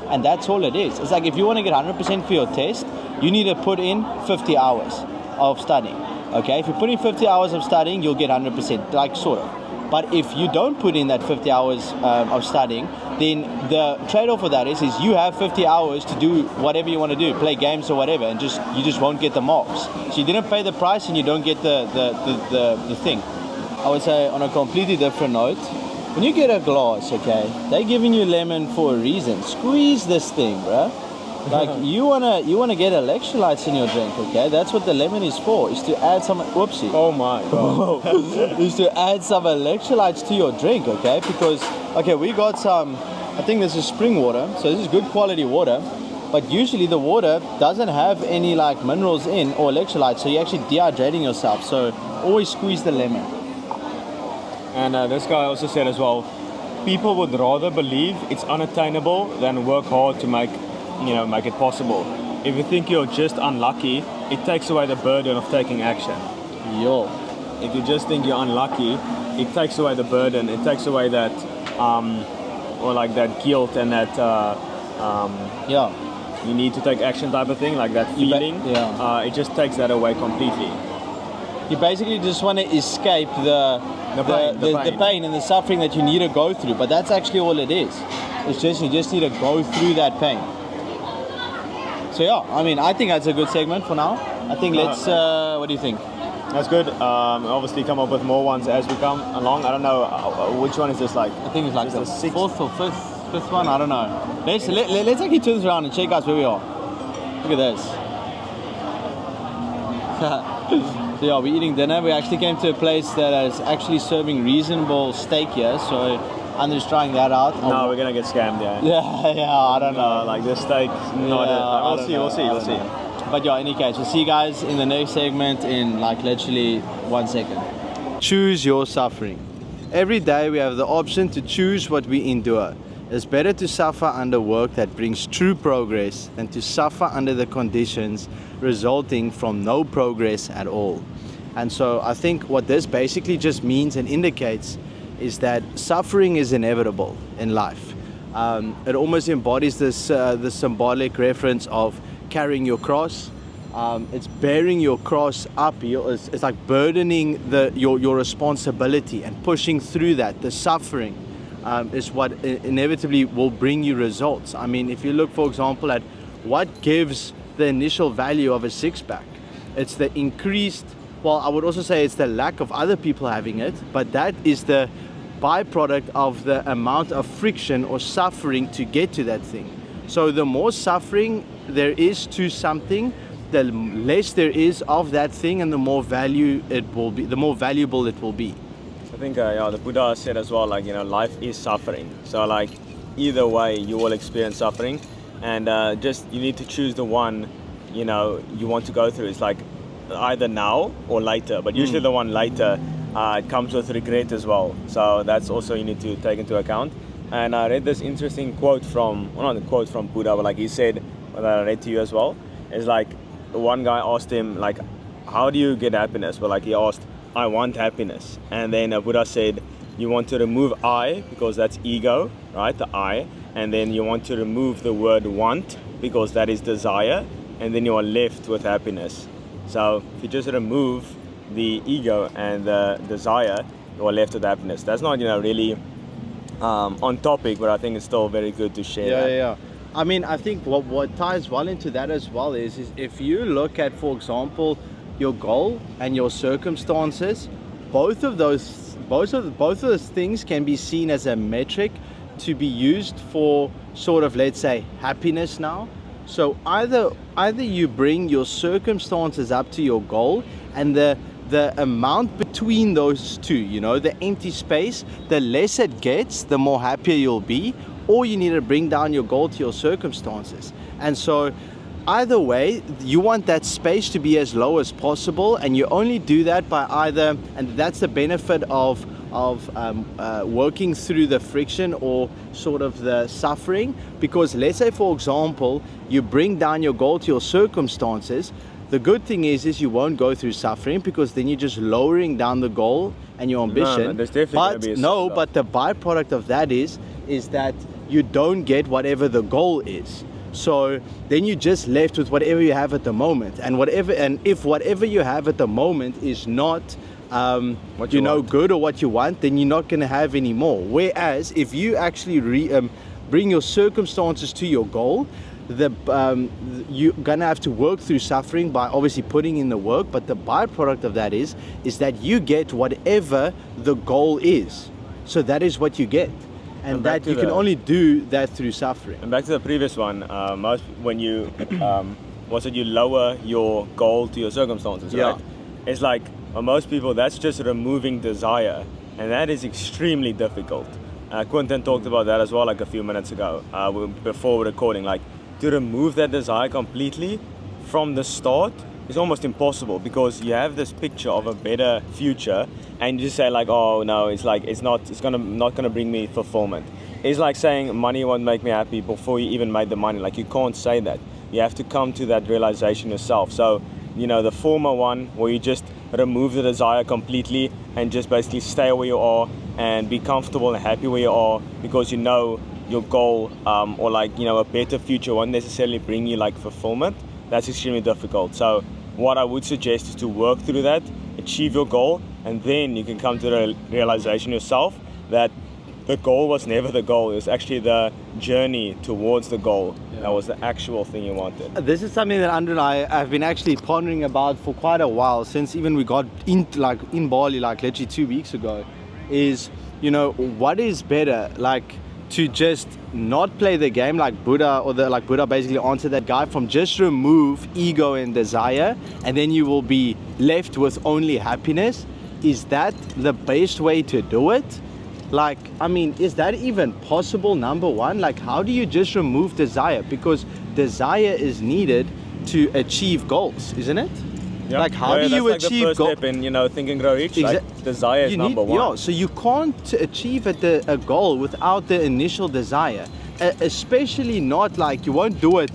And that's all it is. It's like if you want to get 100% for your test, you need to put in 50 hours of studying. Okay, if you put in 50 hours of studying, you'll get 100%, like sort of. But if you don't put in that 50 hours of studying, then the trade-off for that is you have 50 hours to do whatever you want to do, play games or whatever, and you just won't get the marks. So you didn't pay the price and you don't get the thing. I would say on a completely different note, when you get a glass, okay, they're giving you lemon for a reason. Squeeze this thing, bruh. Like you wanna get electrolytes in your drink, okay? That's what the lemon is for. Is to add some whoopsie. Oh my god. Is to add some electrolytes to your drink, okay? Because we got some. I think this is spring water, so this is good quality water. But usually the water doesn't have any like minerals in or electrolytes, so you're actually dehydrating yourself. So always squeeze the lemon. And this guy also said as well, people would rather believe it's unattainable than work hard to make it possible. If you think you're just unlucky, it takes away the burden of taking action. Yo. If you just think you're unlucky, it takes away the burden. It takes away that, or like that guilt and that, you need to take action type of thing, like that feeling. It just takes that away completely. You basically just want to escape the pain and the suffering that you need to go through. But that's actually all it is. It's just you just need to go through that pain. So I think that's a good segment for now. I think let's. What do you think? That's good. Obviously, come up with more ones as we come along. I don't know which one is this like. I think it's like the sixth? fourth or fifth. fifth one, I don't know. Let's actually turn this around and check us where we are. Look at this. So yeah, we're eating dinner. We actually came to a place that is actually serving reasonable steak here, so I'm just trying that out. No, we're gonna get scammed, yeah. Yeah, I don't know. Like this steak, we'll see. But yeah, in any case, we'll see you guys in the next segment in like literally 1 second. Choose your suffering. Every day we have the option to choose what we endure. It's better to suffer under work that brings true progress than to suffer under the conditions resulting from no progress at all. And so I think what this basically just means and indicates is that suffering is inevitable in life. It almost embodies this the symbolic reference of carrying your cross. It's bearing your cross up. It's like burdening your responsibility and pushing through that. The suffering is what inevitably will bring you results. I mean, if you look, for example, at what gives the initial value of a six-pack, it's the increased, well, I would also say it's the lack of other people having it, but that is the byproduct of the amount of friction or suffering to get to that thing. So the more suffering there is to something, the less there is of that thing, and the more value it will be, the more valuable it will be. I think the Buddha said as well, like, life is suffering. So like either way you will experience suffering, and just you need to choose the one you want to go through. It's like either now or later, but usually the one later it comes with regret as well. So that's also you need to take into account. And I read this interesting quote from, well, not a quote from Buddha, but like he said, that I read to you as well, is like one guy asked him, like, how do you get happiness? But like he asked, I want happiness. And then Buddha said, you want to remove I, because that's ego, right? The I. And then you want to remove the word want, because that is desire. And then you are left with happiness. So if you just remove the ego and the desire, you are left with happiness. That's not, really on topic, but I think it's still very good to share. Yeah. I mean, I think what ties well into that as well is if you look at, for example, your goal and your circumstances, both of those things can be seen as a metric to be used for sort of, let's say, happiness now. So either you bring your circumstances up to your goal, and the amount between those two, the empty space, the less it gets, the more happier you'll be, or you need to bring down your goal to your circumstances. And so either way, you want that space to be as low as possible, and you only do that by either, and that's the benefit of working through the friction or sort of the suffering, because let's say, for example, you bring down your goal to your circumstances. The good thing is you won't go through suffering, because then you're just lowering down the goal and your ambition. No, there's definitely but the byproduct of that is that you don't get whatever the goal is. So then you're just left with whatever you have at the moment, and if whatever you have at the moment is not good or what you want, then you're not going to have any more. Whereas if you actually bring your circumstances to your goal, you're gonna have to work through suffering by obviously putting in the work, but the byproduct of that is that you get whatever the goal is. So that is what you get, and that you can only do that through suffering. And back to the previous one, when you you lower your goal to your circumstances, right? It's like most people, that's just removing desire, and that is extremely difficult. Quinton talked about that as well, like a few minutes ago, before recording. Like, to remove that desire completely from the start is almost impossible, because you have this picture of a better future, and you just say like, oh no, it's not gonna bring me fulfillment. It's like saying money won't make me happy before you even made the money. Like, you can't say that. You have to come to that realization yourself. So the former one, where you just remove the desire completely and just basically stay where you are and be comfortable and happy where you are, because your goal or a better future won't necessarily bring you like fulfillment. That's extremely difficult. So what I would suggest is to work through that, achieve your goal, and then you can come to the realization yourself that the goal was never the goal. It was actually the journey towards the goal that was the actual thing you wanted. This is something that Andro and I have been actually pondering about for quite a while, since even we got in Bali, like literally 2 weeks ago, is, what is better? Like, to just not play the game like Buddha, like Buddha basically answered that guy, from just remove ego and desire, and then you will be left with only happiness. Is that the best way to do it? Like, I mean, is that even possible, number one? Like, how do you just remove desire? Because desire is needed to achieve goals, isn't it? Yeah. Like, how do you achieve the first step in, Think and Grow Rich? Like, desire is number one. Yeah, so you can't achieve a goal without the initial desire. Especially not like, you won't do it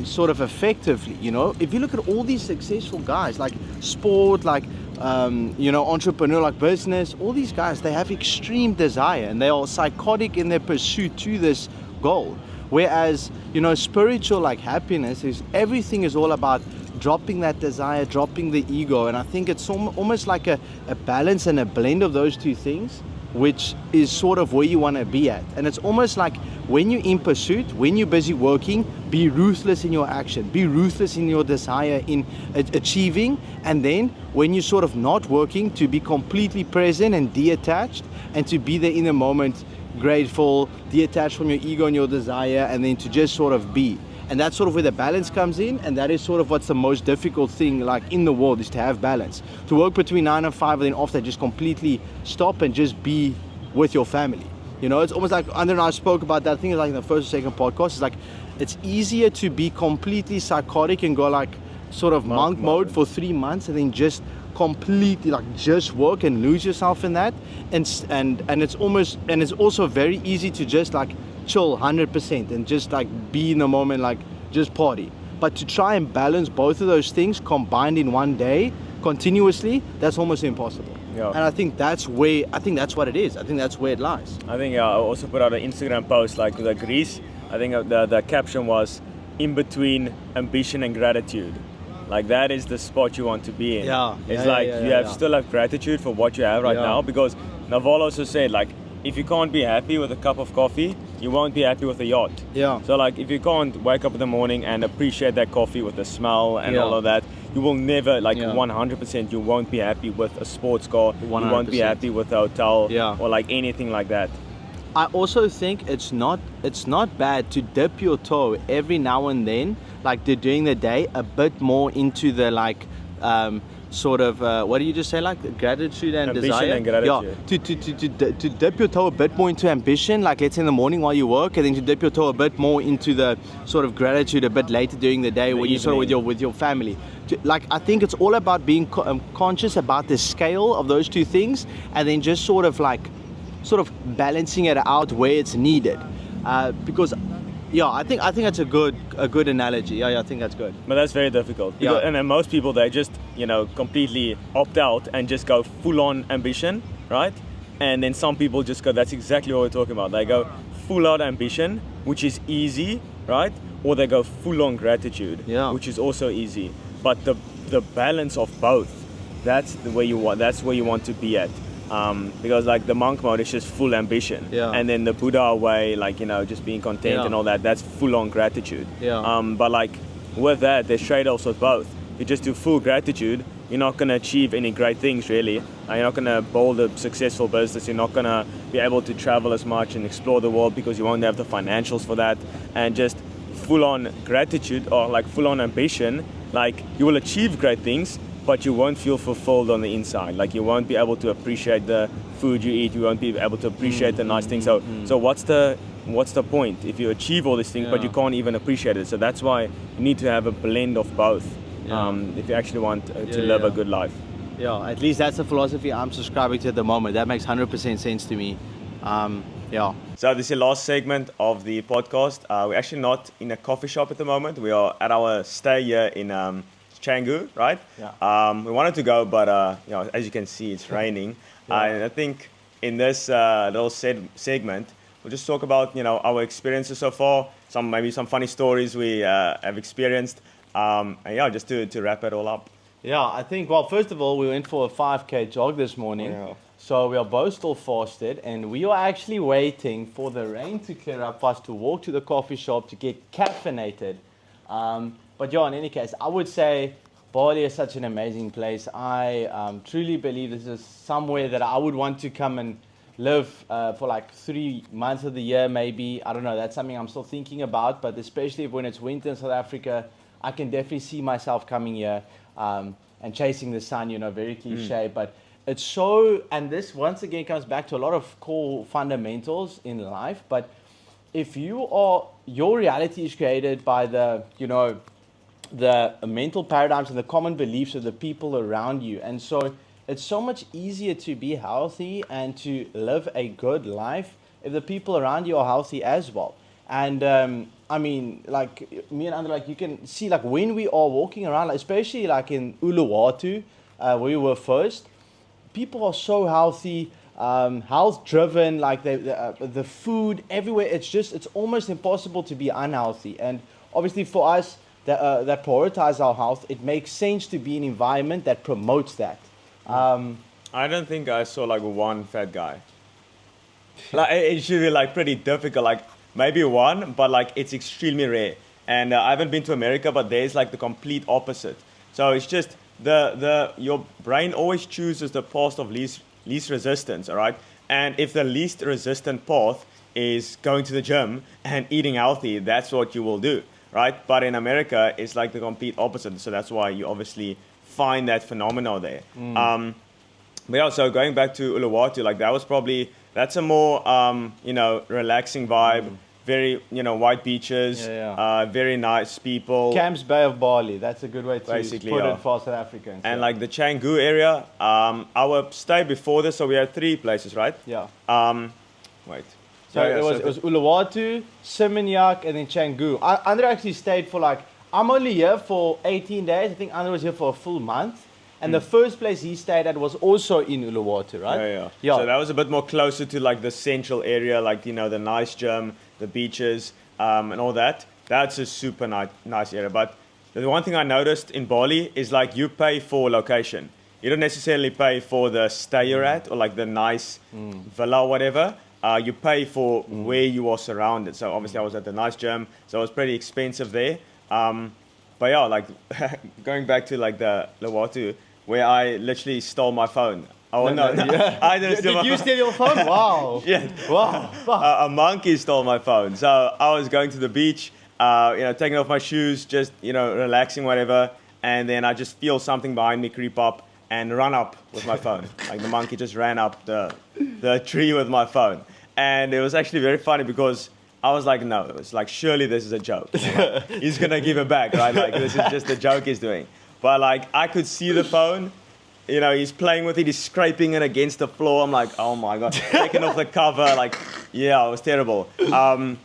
sort of effectively, If you look at all these successful guys, like sport, like, entrepreneur, like business, all these guys, they have extreme desire and they are psychotic in their pursuit to this goal. Whereas, spiritual, like happiness, everything is all about dropping that desire, dropping the ego. And I think it's almost like a balance and a blend of those two things, which is sort of where you want to be at. And it's almost like when you're in pursuit, when you're busy working, be ruthless in your action, be ruthless in your desire in achieving. And then when you're sort of not working, to be completely present and detached, and to be there in the moment, grateful, detached from your ego and your desire, and then to just sort of be. And that's sort of where the balance comes in, and that is sort of what's the most difficult thing like in the world, is to have balance. To work between 9 and 5 and then after just completely stop and just be with your family. It's almost like Andro and I spoke about that thing like in the first or second podcast. It's like, it's easier to be completely psychotic and go like sort of monk mode for 3 months and then just completely like just work and lose yourself in that. And it's also very easy to just like chill 100% and just like be in the moment, like just party. But to try and balance both of those things combined in one day continuously, that's almost impossible. Yeah. And I think that's what it is. I think that's where it lies. I think I also put out an Instagram post like with Greece. I think the caption was, in between ambition and gratitude. Like, that is the spot you want to be in. Still have gratitude for what you have right now, because Naval also said, like, if you can't be happy with a cup of coffee, you won't be happy with a yacht. Yeah. So like, if you can't wake up in the morning and appreciate that coffee with the smell and all of that, you will never, 100%, you won't be happy with a sports car. 100%. You won't be happy with a hotel or like anything like that. I also think it's not bad to dip your toe every now and then, like during the day, a bit more into the like sort of what do you just say, like gratitude and ambition desire? And gratitude. Yeah, to dip your toe a bit more into ambition, like let's say in the morning while you work, and then to dip your toe a bit more into the sort of gratitude a bit later during the day when you sort of with your family. I think it's all about being conscious about the scale of those two things, and then just sort of balancing it out where it's needed, because I think that's a good analogy. I think that's good. But that's very difficult. And then most people, they just completely opt out and just go full on ambition, right? And then some people just go, that's exactly what we're talking about. They go full on ambition, which is easy, right? Or they go full on gratitude, which is also easy. But the balance of both, that's where you want to be at. Because like the monk mode is just full ambition, and then the Buddha way, just being content and all that, that's full on gratitude. But like with that, there's trade-offs with both. If you just do full gratitude, you're not going to achieve any great things really. You're not going to build a successful business. You're not going to be able to travel as much and explore the world because you won't have the financials for that. And just full on gratitude or like full on ambition, like you will achieve great things, but you won't feel fulfilled on the inside. Like you won't be able to appreciate the food you eat. You won't be able to appreciate the nice things. So what's the point if you achieve all these things, but you can't even appreciate it? So that's why you need to have a blend of both if you actually want to live a good life. Yeah, at least that's the philosophy I'm subscribing to at the moment. That makes 100% sense to me. So this is the last segment of the podcast. We're actually not in a coffee shop at the moment. We are at our stay here in Canggu, right? We wanted to go, but as you can see, it's raining. And I think in this little segment, we'll just talk about our experiences so far, maybe some funny stories we have experienced, and just to wrap it all up. I think, well, first of all, we went for a 5K jog this morning. So we are both still fasted, and we are actually waiting for the rain to clear up for us to walk to the coffee shop to get caffeinated. But in any case, I would say Bali is such an amazing place. I truly believe this is somewhere that I would want to come and live for like 3 months of the year, maybe. I don't know. That's something I'm still thinking about. But especially when it's winter in South Africa, I can definitely see myself coming here and chasing the sun. You know, very cliche, but it's so. And this once again comes back to a lot of core fundamentals in life. But if your reality is created by the mental paradigms and the common beliefs of the people around you, and so it's so much easier to be healthy and to live a good life if the people around you are healthy as well. And I mean, like me and Andro, like you can see, like when we are walking around, like, especially like in Uluwatu, where we were first, people are so healthy. Health driven, like the food everywhere. It's almost impossible to be unhealthy. And obviously for us that prioritize our health, it makes sense to be in an environment that promotes that. I don't think I saw like one fat guy. Like it should be like pretty difficult, like maybe one, but like it's extremely rare. And I haven't been to America, but there's like the complete opposite. So it's just your brain always chooses the path of least resistance, all right? And if the least resistant path is going to the gym and eating healthy, that's what you will do, right? But in America, it's like the complete opposite. So that's why you obviously find that phenomenon there. But yeah, so going back to Uluwatu, like that's a more, relaxing vibe. Very, white beaches, very nice people. Camps Bay of Bali, that's a good way to basically put it for South Africans. And like the Canggu area, our stay before this, so we had 3 places, right? Yeah. Wait. So it was Uluwatu, Seminyak, and then Canggu. Andro actually stayed for like, I'm only here for 18 days. I think Andro was here for a full month. And the first place he stayed at was also in Uluwatu, right? Yeah. So that was a bit more closer to like the central area, like, the nice gym, the beaches, and all that. That's a super nice area. But the one thing I noticed in Bali is like you pay for location. You don't necessarily pay for the stay you're at or like the nice villa or whatever. You pay for where you are surrounded. So obviously I was at the nice gym, so it was pretty expensive there. But yeah, like going back to like the Uluwatu, where I literally stole my phone. Oh no! Yeah. I didn't steal my phone. Did you steal your phone? Wow. Yeah. Wow. A monkey stole my phone. So I was going to the beach, taking off my shoes, just relaxing, whatever, and then I just feel something behind me creep up and run up with my phone. Like the monkey just ran up the tree with my phone, and it was actually very funny because I was like, no, it was like surely this is a joke. Like, he's gonna give it back, right? Like this is just a joke he's doing. But like I could see the phone, he's playing with it, he's scraping it against the floor. I'm like, oh my god, taking off the cover, like, yeah, it was terrible. And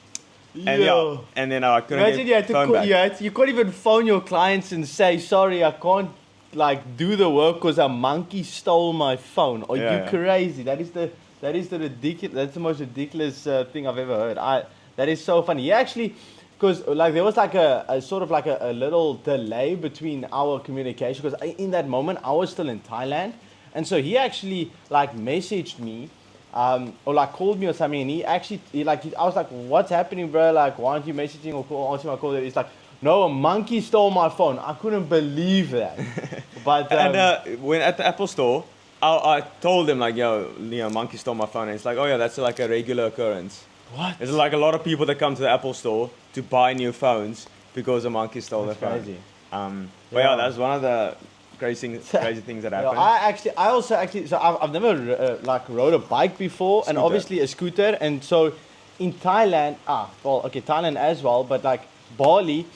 then I couldn't Imagine get phone back. you can't even phone your clients and say, sorry, I can't like do the work because a monkey stole my phone. Are you crazy? That is the most ridiculous thing I've ever heard. That is so funny. He actually. Because like there was like a sort of like a little delay between our communication, because in that moment I was still in Thailand, and so he actually like messaged me or like called me or something, and I was like, what's happening, bro? Like, why aren't you messaging or answering my call? He's like, no, a monkey stole my phone. I couldn't believe that. But when at the Apple store, I told him like, yo, monkey stole my phone, and it's like, oh yeah, that's like a regular occurrence. What? There's like a lot of people that come to the Apple store to buy new phones because a monkey stole their phone. Crazy. But yeah, that's one of the crazy things that happened. I also so I've never rode a bike before, and obviously a scooter. And so in Thailand, Thailand as well, but like Bali,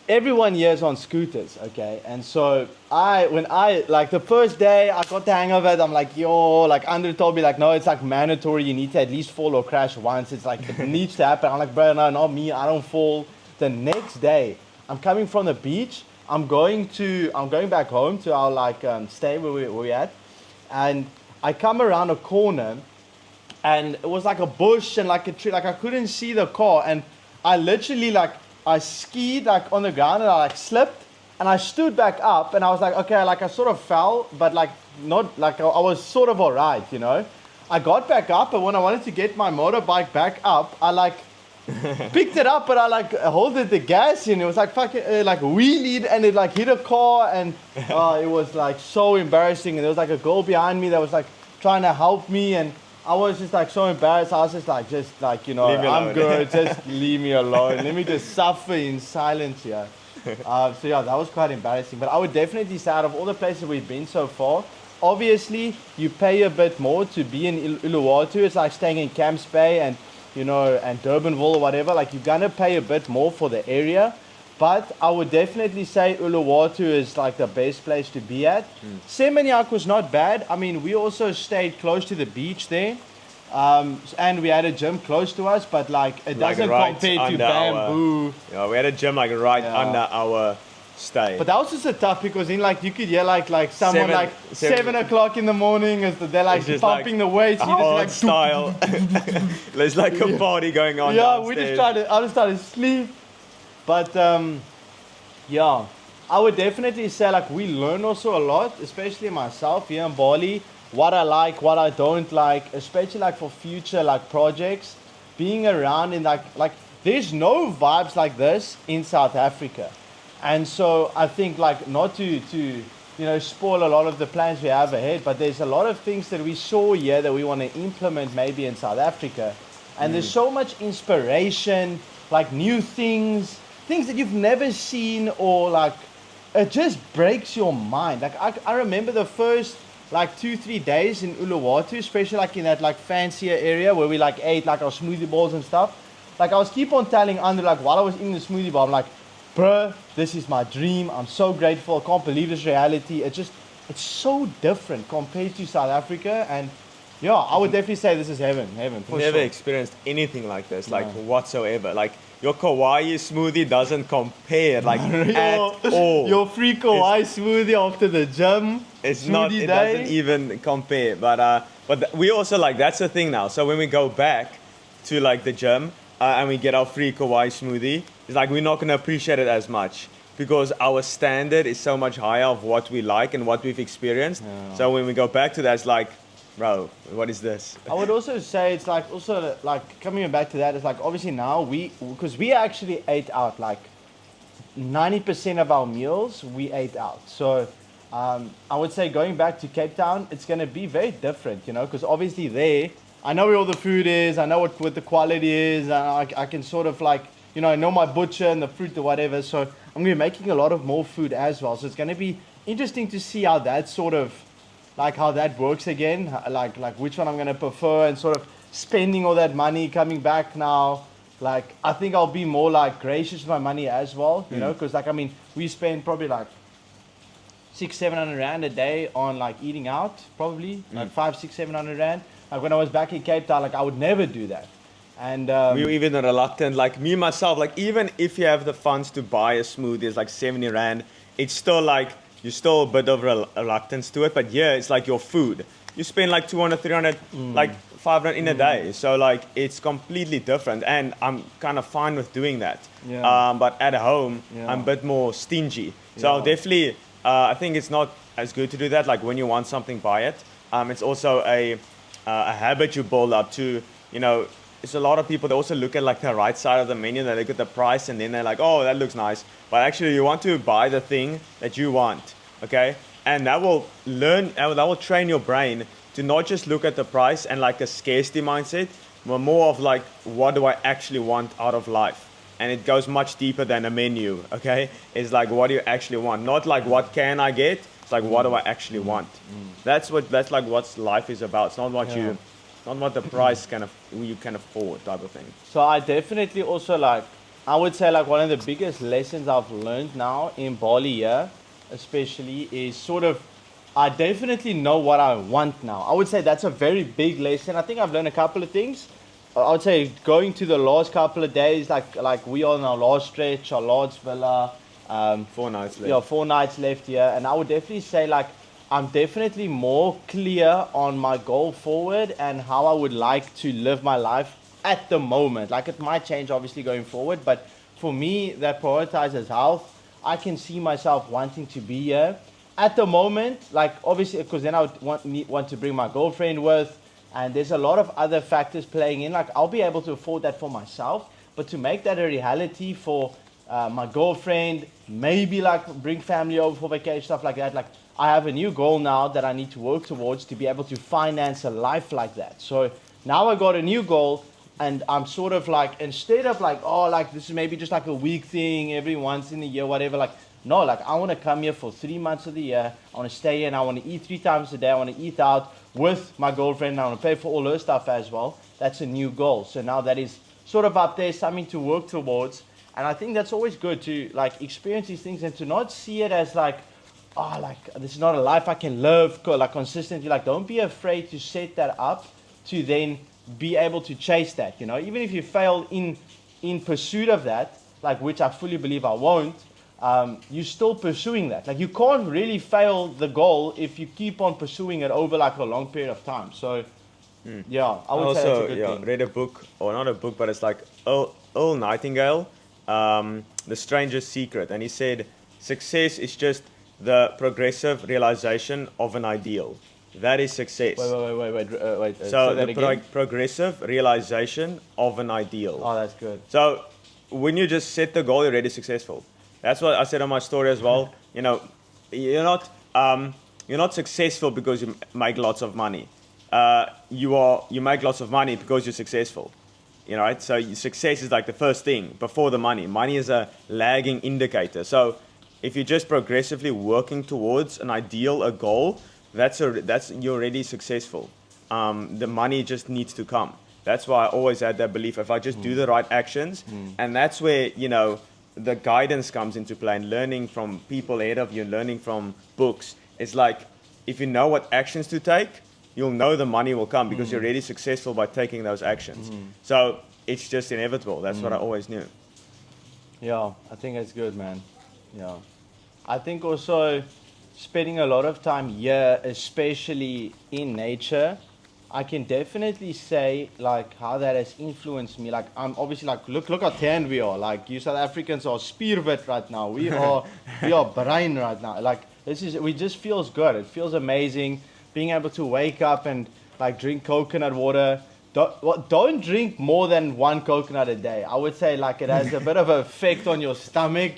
everyone here is on scooters, okay? And so when the first day I got the hang of it, I'm like, Andro told me like, no, it's like mandatory. You need to at least fall or crash once. It's like, it needs to happen. I'm like, bro, no, not me. I don't fall. The next day, I'm coming from the beach. I'm going back home to our stay where we're at. And I come around a corner and it was like a bush and like a tree. Like I couldn't see the car. And I literally I skied like on the ground and I like slipped and I stood back up and I was like, okay, like I sort of fell, but like not like I was sort of alright, I got back up, and when I wanted to get my motorbike back up, I like picked it up and I like holded the gas and it was like fucking like wheelied and it like hit a car and it was like so embarrassing, and there was like a girl behind me that was like trying to help me, and I was just like so embarrassed. I was just like, you know, Leave me I'm alone. good. Just leave me alone. Let me just suffer in silence here. So yeah, that was quite embarrassing. But I would definitely say out of all the places we've been so far, obviously you pay a bit more to be in Uluwatu. It's like staying in Camps Bay and, you know, and Durbanville or whatever. Like you're gonna pay a bit more for the area. But I would definitely say Uluwatu is like the best place to be at. Seminyak was not bad. I mean, we also stayed close to the beach there. And we had a gym close to us, but like it Like doesn't right compare to under Bamboo. Yeah, we had a gym like right Yeah. under our stay. But that was just a tough because in like you could hear like someone Seven- like seven- 7 o'clock in the morning as they're like It's just pumping like the weights. You hard just like style. There's like a party going on. yeah, we just downstairs. I just started to sleep. But yeah, I would definitely say like we learn also a lot, especially myself here in Bali. What I like, what I don't like, especially like for future like projects. Being around in like there's no vibes like this in South Africa. And so I think like not to you know spoil a lot of the plans we have ahead, but there's a lot of things that we saw here that we want to implement maybe in South Africa. And there's so much inspiration, like new things that you've never seen, or like it just breaks your mind. Like I remember the first like 2-3 days in Uluwatu, especially like in that like fancier area where we like ate like our smoothie bowls and stuff. Like I was keep on telling Andro, like while I was in the smoothie bowl, I'm like, bruh, this is my dream. I'm so grateful. I can't believe this reality. It's so different compared to South Africa. And yeah, I would definitely say this is heaven for Never sure. experienced anything like this, like whatsoever. Like your Kauai smoothie doesn't compare, like at all. Your free Kauai smoothie after the gym. It's not. smoothie It day. doesn't even compare. But we also like that's the thing now. So when we go back to like the gym and we get our free Kauai smoothie, it's like we're not gonna appreciate it as much because our standard is so much higher of what we like and what we've experienced. Yeah. So when we go back to that, it's like, bro, what is this? I would also say it's like also like coming back to that, it's like obviously now because we actually ate out like 90% of our meals we ate out. So I would say going back to Cape Town, it's going to be very different, you know, because obviously there, I know where all the food is, I know what the quality is, and I can sort of like, you know, I know my butcher and the fruit or whatever, so I'm going to be making a lot of more food as well. So it's going to be interesting to see how that sort of, like how that works again, like which one I'm going to prefer, and sort of spending all that money coming back now. Like, I think I'll be more like gracious with my money as well, you know, because like, I mean, we spend probably like 600-700 rand a day on like eating out, probably like 500-700 rand. Like when I was back in Cape Town, like I would never do that. And We were even reluctant, like me myself, like even if you have the funds to buy a smoothie, it's like 70 rand, it's still like, you're still a bit of reluctance to it, but yeah, it's like your food. You spend like 200, 300, like 500 in a day. So like it's completely different, and I'm kind of fine with doing that. Yeah. But at home, Yeah. I'm a bit more stingy. So I'll Yeah. definitely, I think it's not as good to do that. Like when you want something, buy it. It's also a habit you build up to, you know, it's a lot of people that also look at like the right side of the menu, they look at the price and then they're like, oh, that looks nice. But actually you want to buy the thing that you want, okay? And that will train your brain to not just look at the price and like a scarcity mindset, but more of like, what do I actually want out of life? And it goes much deeper than a menu, okay? It's like, what do you actually want? Not like, what can I get? It's like, what do I actually want? That's like what life is about. It's not what Yeah. not what the price you can afford type of thing. So I definitely also like, I would say like one of the biggest lessons I've learned now in Bali here, especially, is sort of, I definitely know what I want now. I would say that's a very big lesson. I think I've learned a couple of things. I would say going to the last couple of days, like we are on our last stretch, our last villa, 4 nights left. yeah, 4 nights left here, and I would definitely say like I'm definitely more clear on my goal forward and how I would like to live my life at the moment. Like it might change obviously going forward, but for me that prioritizes health. I can see myself wanting to be here at the moment, like obviously because then I would want to bring my girlfriend with, and there's a lot of other factors playing in. Like I'll be able to afford that for myself, but to make that a reality for my girlfriend, maybe like bring family over for vacation, stuff like that. Like I have a new goal now that I need to work towards to be able to finance a life like that. So now I got a new goal, and I'm sort of like, instead of like, oh, like this is maybe just like a week thing every once in a year, whatever, like, no, like I want to come here for 3 months of the year. I want to stay here and I want to eat 3 times a day. I want to eat out with my girlfriend. And I want to pay for all her stuff as well. That's a new goal. So now that is sort of up there, something to work towards. And I think that's always good to like experience these things and to not see it as like, oh, like this is not a life I can live like consistently. Like, don't be afraid to set that up to then be able to chase that, you know, even if you fail in pursuit of that, like, which I fully believe I won't, you're still pursuing that. Like, you can't really fail the goal if you keep on pursuing it over like a long period of time. So yeah, I would say that's a good thing. Read a book, or not a book, but it's like Earl Nightingale, The Stranger's Secret, and he said success is just the progressive realization of an ideal. That is success. Wait. So the progressive realization of an ideal. Oh, that's good. So when you just set the goal, you're already successful. That's what I said on my story as well. You know, you're not successful because you make lots of money. You make lots of money because you're successful. You know, right? So success is like the first thing before the money. Money is a lagging indicator. So if you're just progressively working towards an ideal, a goal, that's you're already successful. The money just needs to come. That's why I always had that belief. If I just do the right actions, and that's where, you know, the guidance comes into play, and learning from people ahead of you, learning from books. It's like, if you know what actions to take, you'll know the money will come because you're already successful by taking those actions. So it's just inevitable. That's what I always knew. Yeah, I think that's good, man. Yeah. I think also spending a lot of time here, especially in nature, I can definitely say like how that has influenced me. Like, I'm obviously like, look how tanned we are. Like, you South Africans are spierwit right now. We are brain right now. Like, we just feels good. It feels amazing being able to wake up and like drink coconut water. Don't drink more than 1 coconut a day. I would say like it has a bit of an effect on your stomach,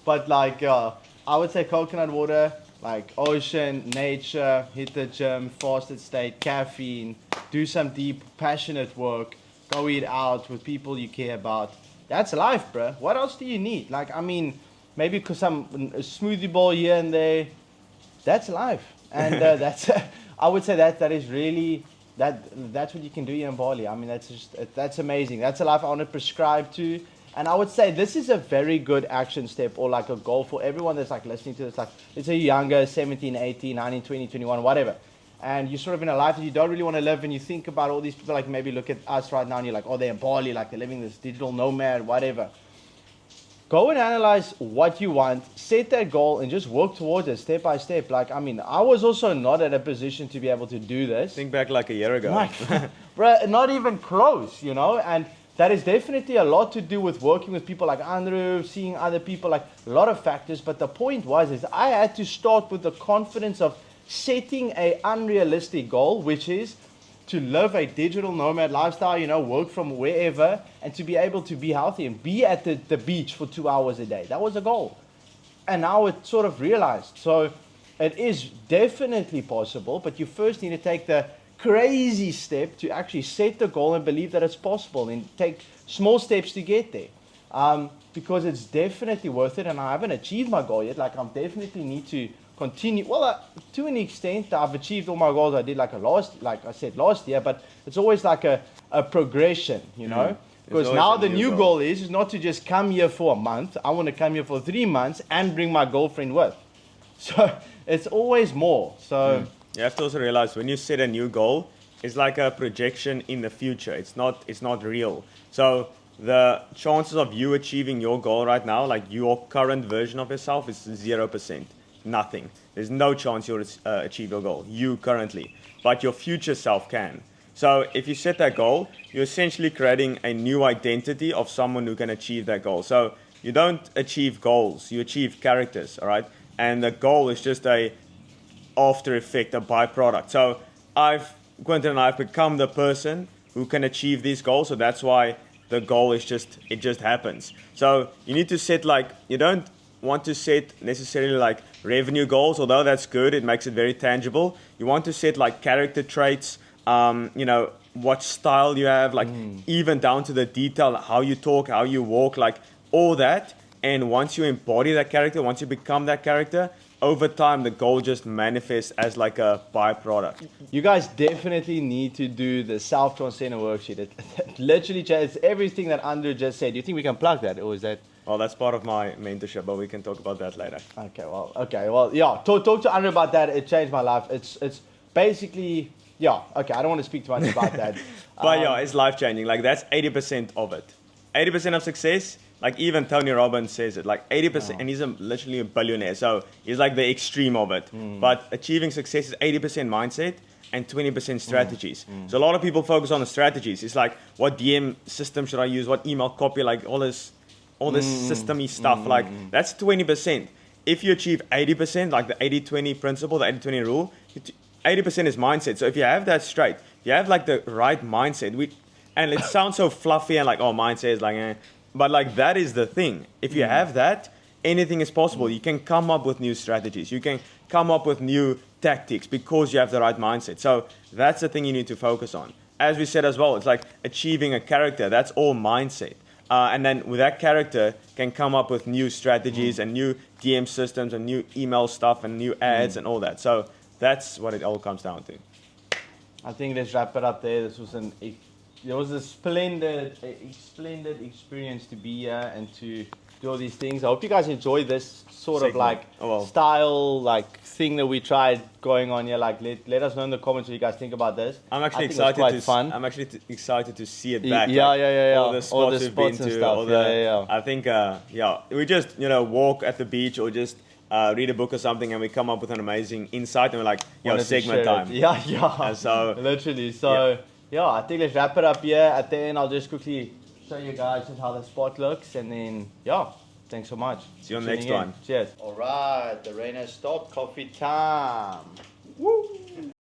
but like I would say coconut water, like ocean, nature, hit the gym, fasted state, caffeine, do some deep, passionate work, go eat out with people you care about. That's life, bruh. What else do you need? Like, I mean, maybe some smoothie bowl here and there. That's life, and that's. I would say that is really that's what you can do here in Bali. I mean, that's amazing. That's a life I want to prescribe to. And I would say this is a very good action step or like a goal for everyone that's like listening to this. Like, let's say you're younger, 17, 18, 19, 20, 21, whatever. And you're sort of in a life that you don't really want to live, and you think about all these people, like maybe look at us right now and you're like, oh, they're in Bali, like they're living this digital nomad, whatever. Go and analyze what you want, set that goal, and just work towards it step by step. Like, I mean, I was also not at a position to be able to do this. Think back like a year ago. Like, bro, not even close, you know? And that is definitely a lot to do with working with people like Andro, seeing other people, like a lot of factors. But the point is I had to start with the confidence of setting a unrealistic goal, which is to live a digital nomad lifestyle, you know, work from wherever, and to be able to be healthy and be at the beach for 2 hours a day. That was a goal. And now it's sort of realized. So it is definitely possible, but you first need to take the crazy step to actually set the goal and believe that it's possible, and take small steps to get there. Because it's definitely worth it, and I haven't achieved my goal yet. Like, I definitely need to continue. Well, to an extent, I've achieved all my goals I did like I said last year, but it's always like a progression, you know. Because now the new goal is not to just come here for a month. I want to come here for 3 months and bring my girlfriend with. So it's always more. So you have to also realize when you set a new goal, it's like a projection in the future. It's not real. So the chances of you achieving your goal right now, like your current version of yourself, is 0%. Nothing. There's no chance you'll achieve your goal, you currently. But your future self can. So if you set that goal, you're essentially creating a new identity of someone who can achieve that goal. So you don't achieve goals, you achieve characters, all right? And the goal is just a after effect, a byproduct. So Quinton and I have become the person who can achieve these goals. So that's why the goal is it just happens. So you need to set, like, you don't want to set necessarily like revenue goals, although that's good, it makes it very tangible. You want to set like character traits, you know, what style you have, like even down to the detail, how you talk, how you walk, like all that. And once you embody that character, once you become that character, over time the goal just manifests as like a byproduct. You guys definitely need to do the self-transcender worksheet. It literally it's everything that Andro just said. Do you think we can plug that, or is that? Well, that's part of my mentorship, but we can talk about that later. Okay, well, yeah. Talk to Andro about that. It changed my life. It's basically, yeah. Okay, I don't want to speak too much about that. But yeah, it's life changing. Like that's 80% of it. 80% of success. Like even Tony Robbins says it, like 80%, and he's literally a billionaire, so he's like the extreme of it. But achieving success is 80% mindset and 20% strategies. So a lot of people focus on the strategies. It's like, what DM system should I use? What email copy? Like all this system-y stuff. Like that's 20%. If you achieve 80%, like the 80-20 principle, the 80-20 rule, 80% is mindset. So if you have that straight, you have like the right mindset. And it sounds so fluffy and like, oh, mindset is like, but like that is the thing. If you have that, anything is possible. You can come up with new strategies. You can come up with new tactics because you have the right mindset. So that's the thing you need to focus on. As we said as well, it's like achieving a character. That's all mindset. And then with that character can come up with new strategies and new DM systems and new email stuff and new ads and all that. So that's what it all comes down to. I think let's wrap it up there. It was a splendid experience to be here and to do all these things. I hope you guys enjoy this sort of like style, like thing that we tried going on here. Like let us know in the comments what you guys think about this. I'm actually excited to see it back. Yeah. All the spots we've been to. Stuff. I think we just walk at the beach or just read a book or something, and we come up with an amazing insight, and we're like, segment time. Yeah. And so literally. So. Yeah, I think let's wrap it up here. At the end, I'll just quickly show you guys just how the spot looks. And then, thanks so much. See you on the next one. Cheers. All right, the rain has stopped. Coffee time. Woo!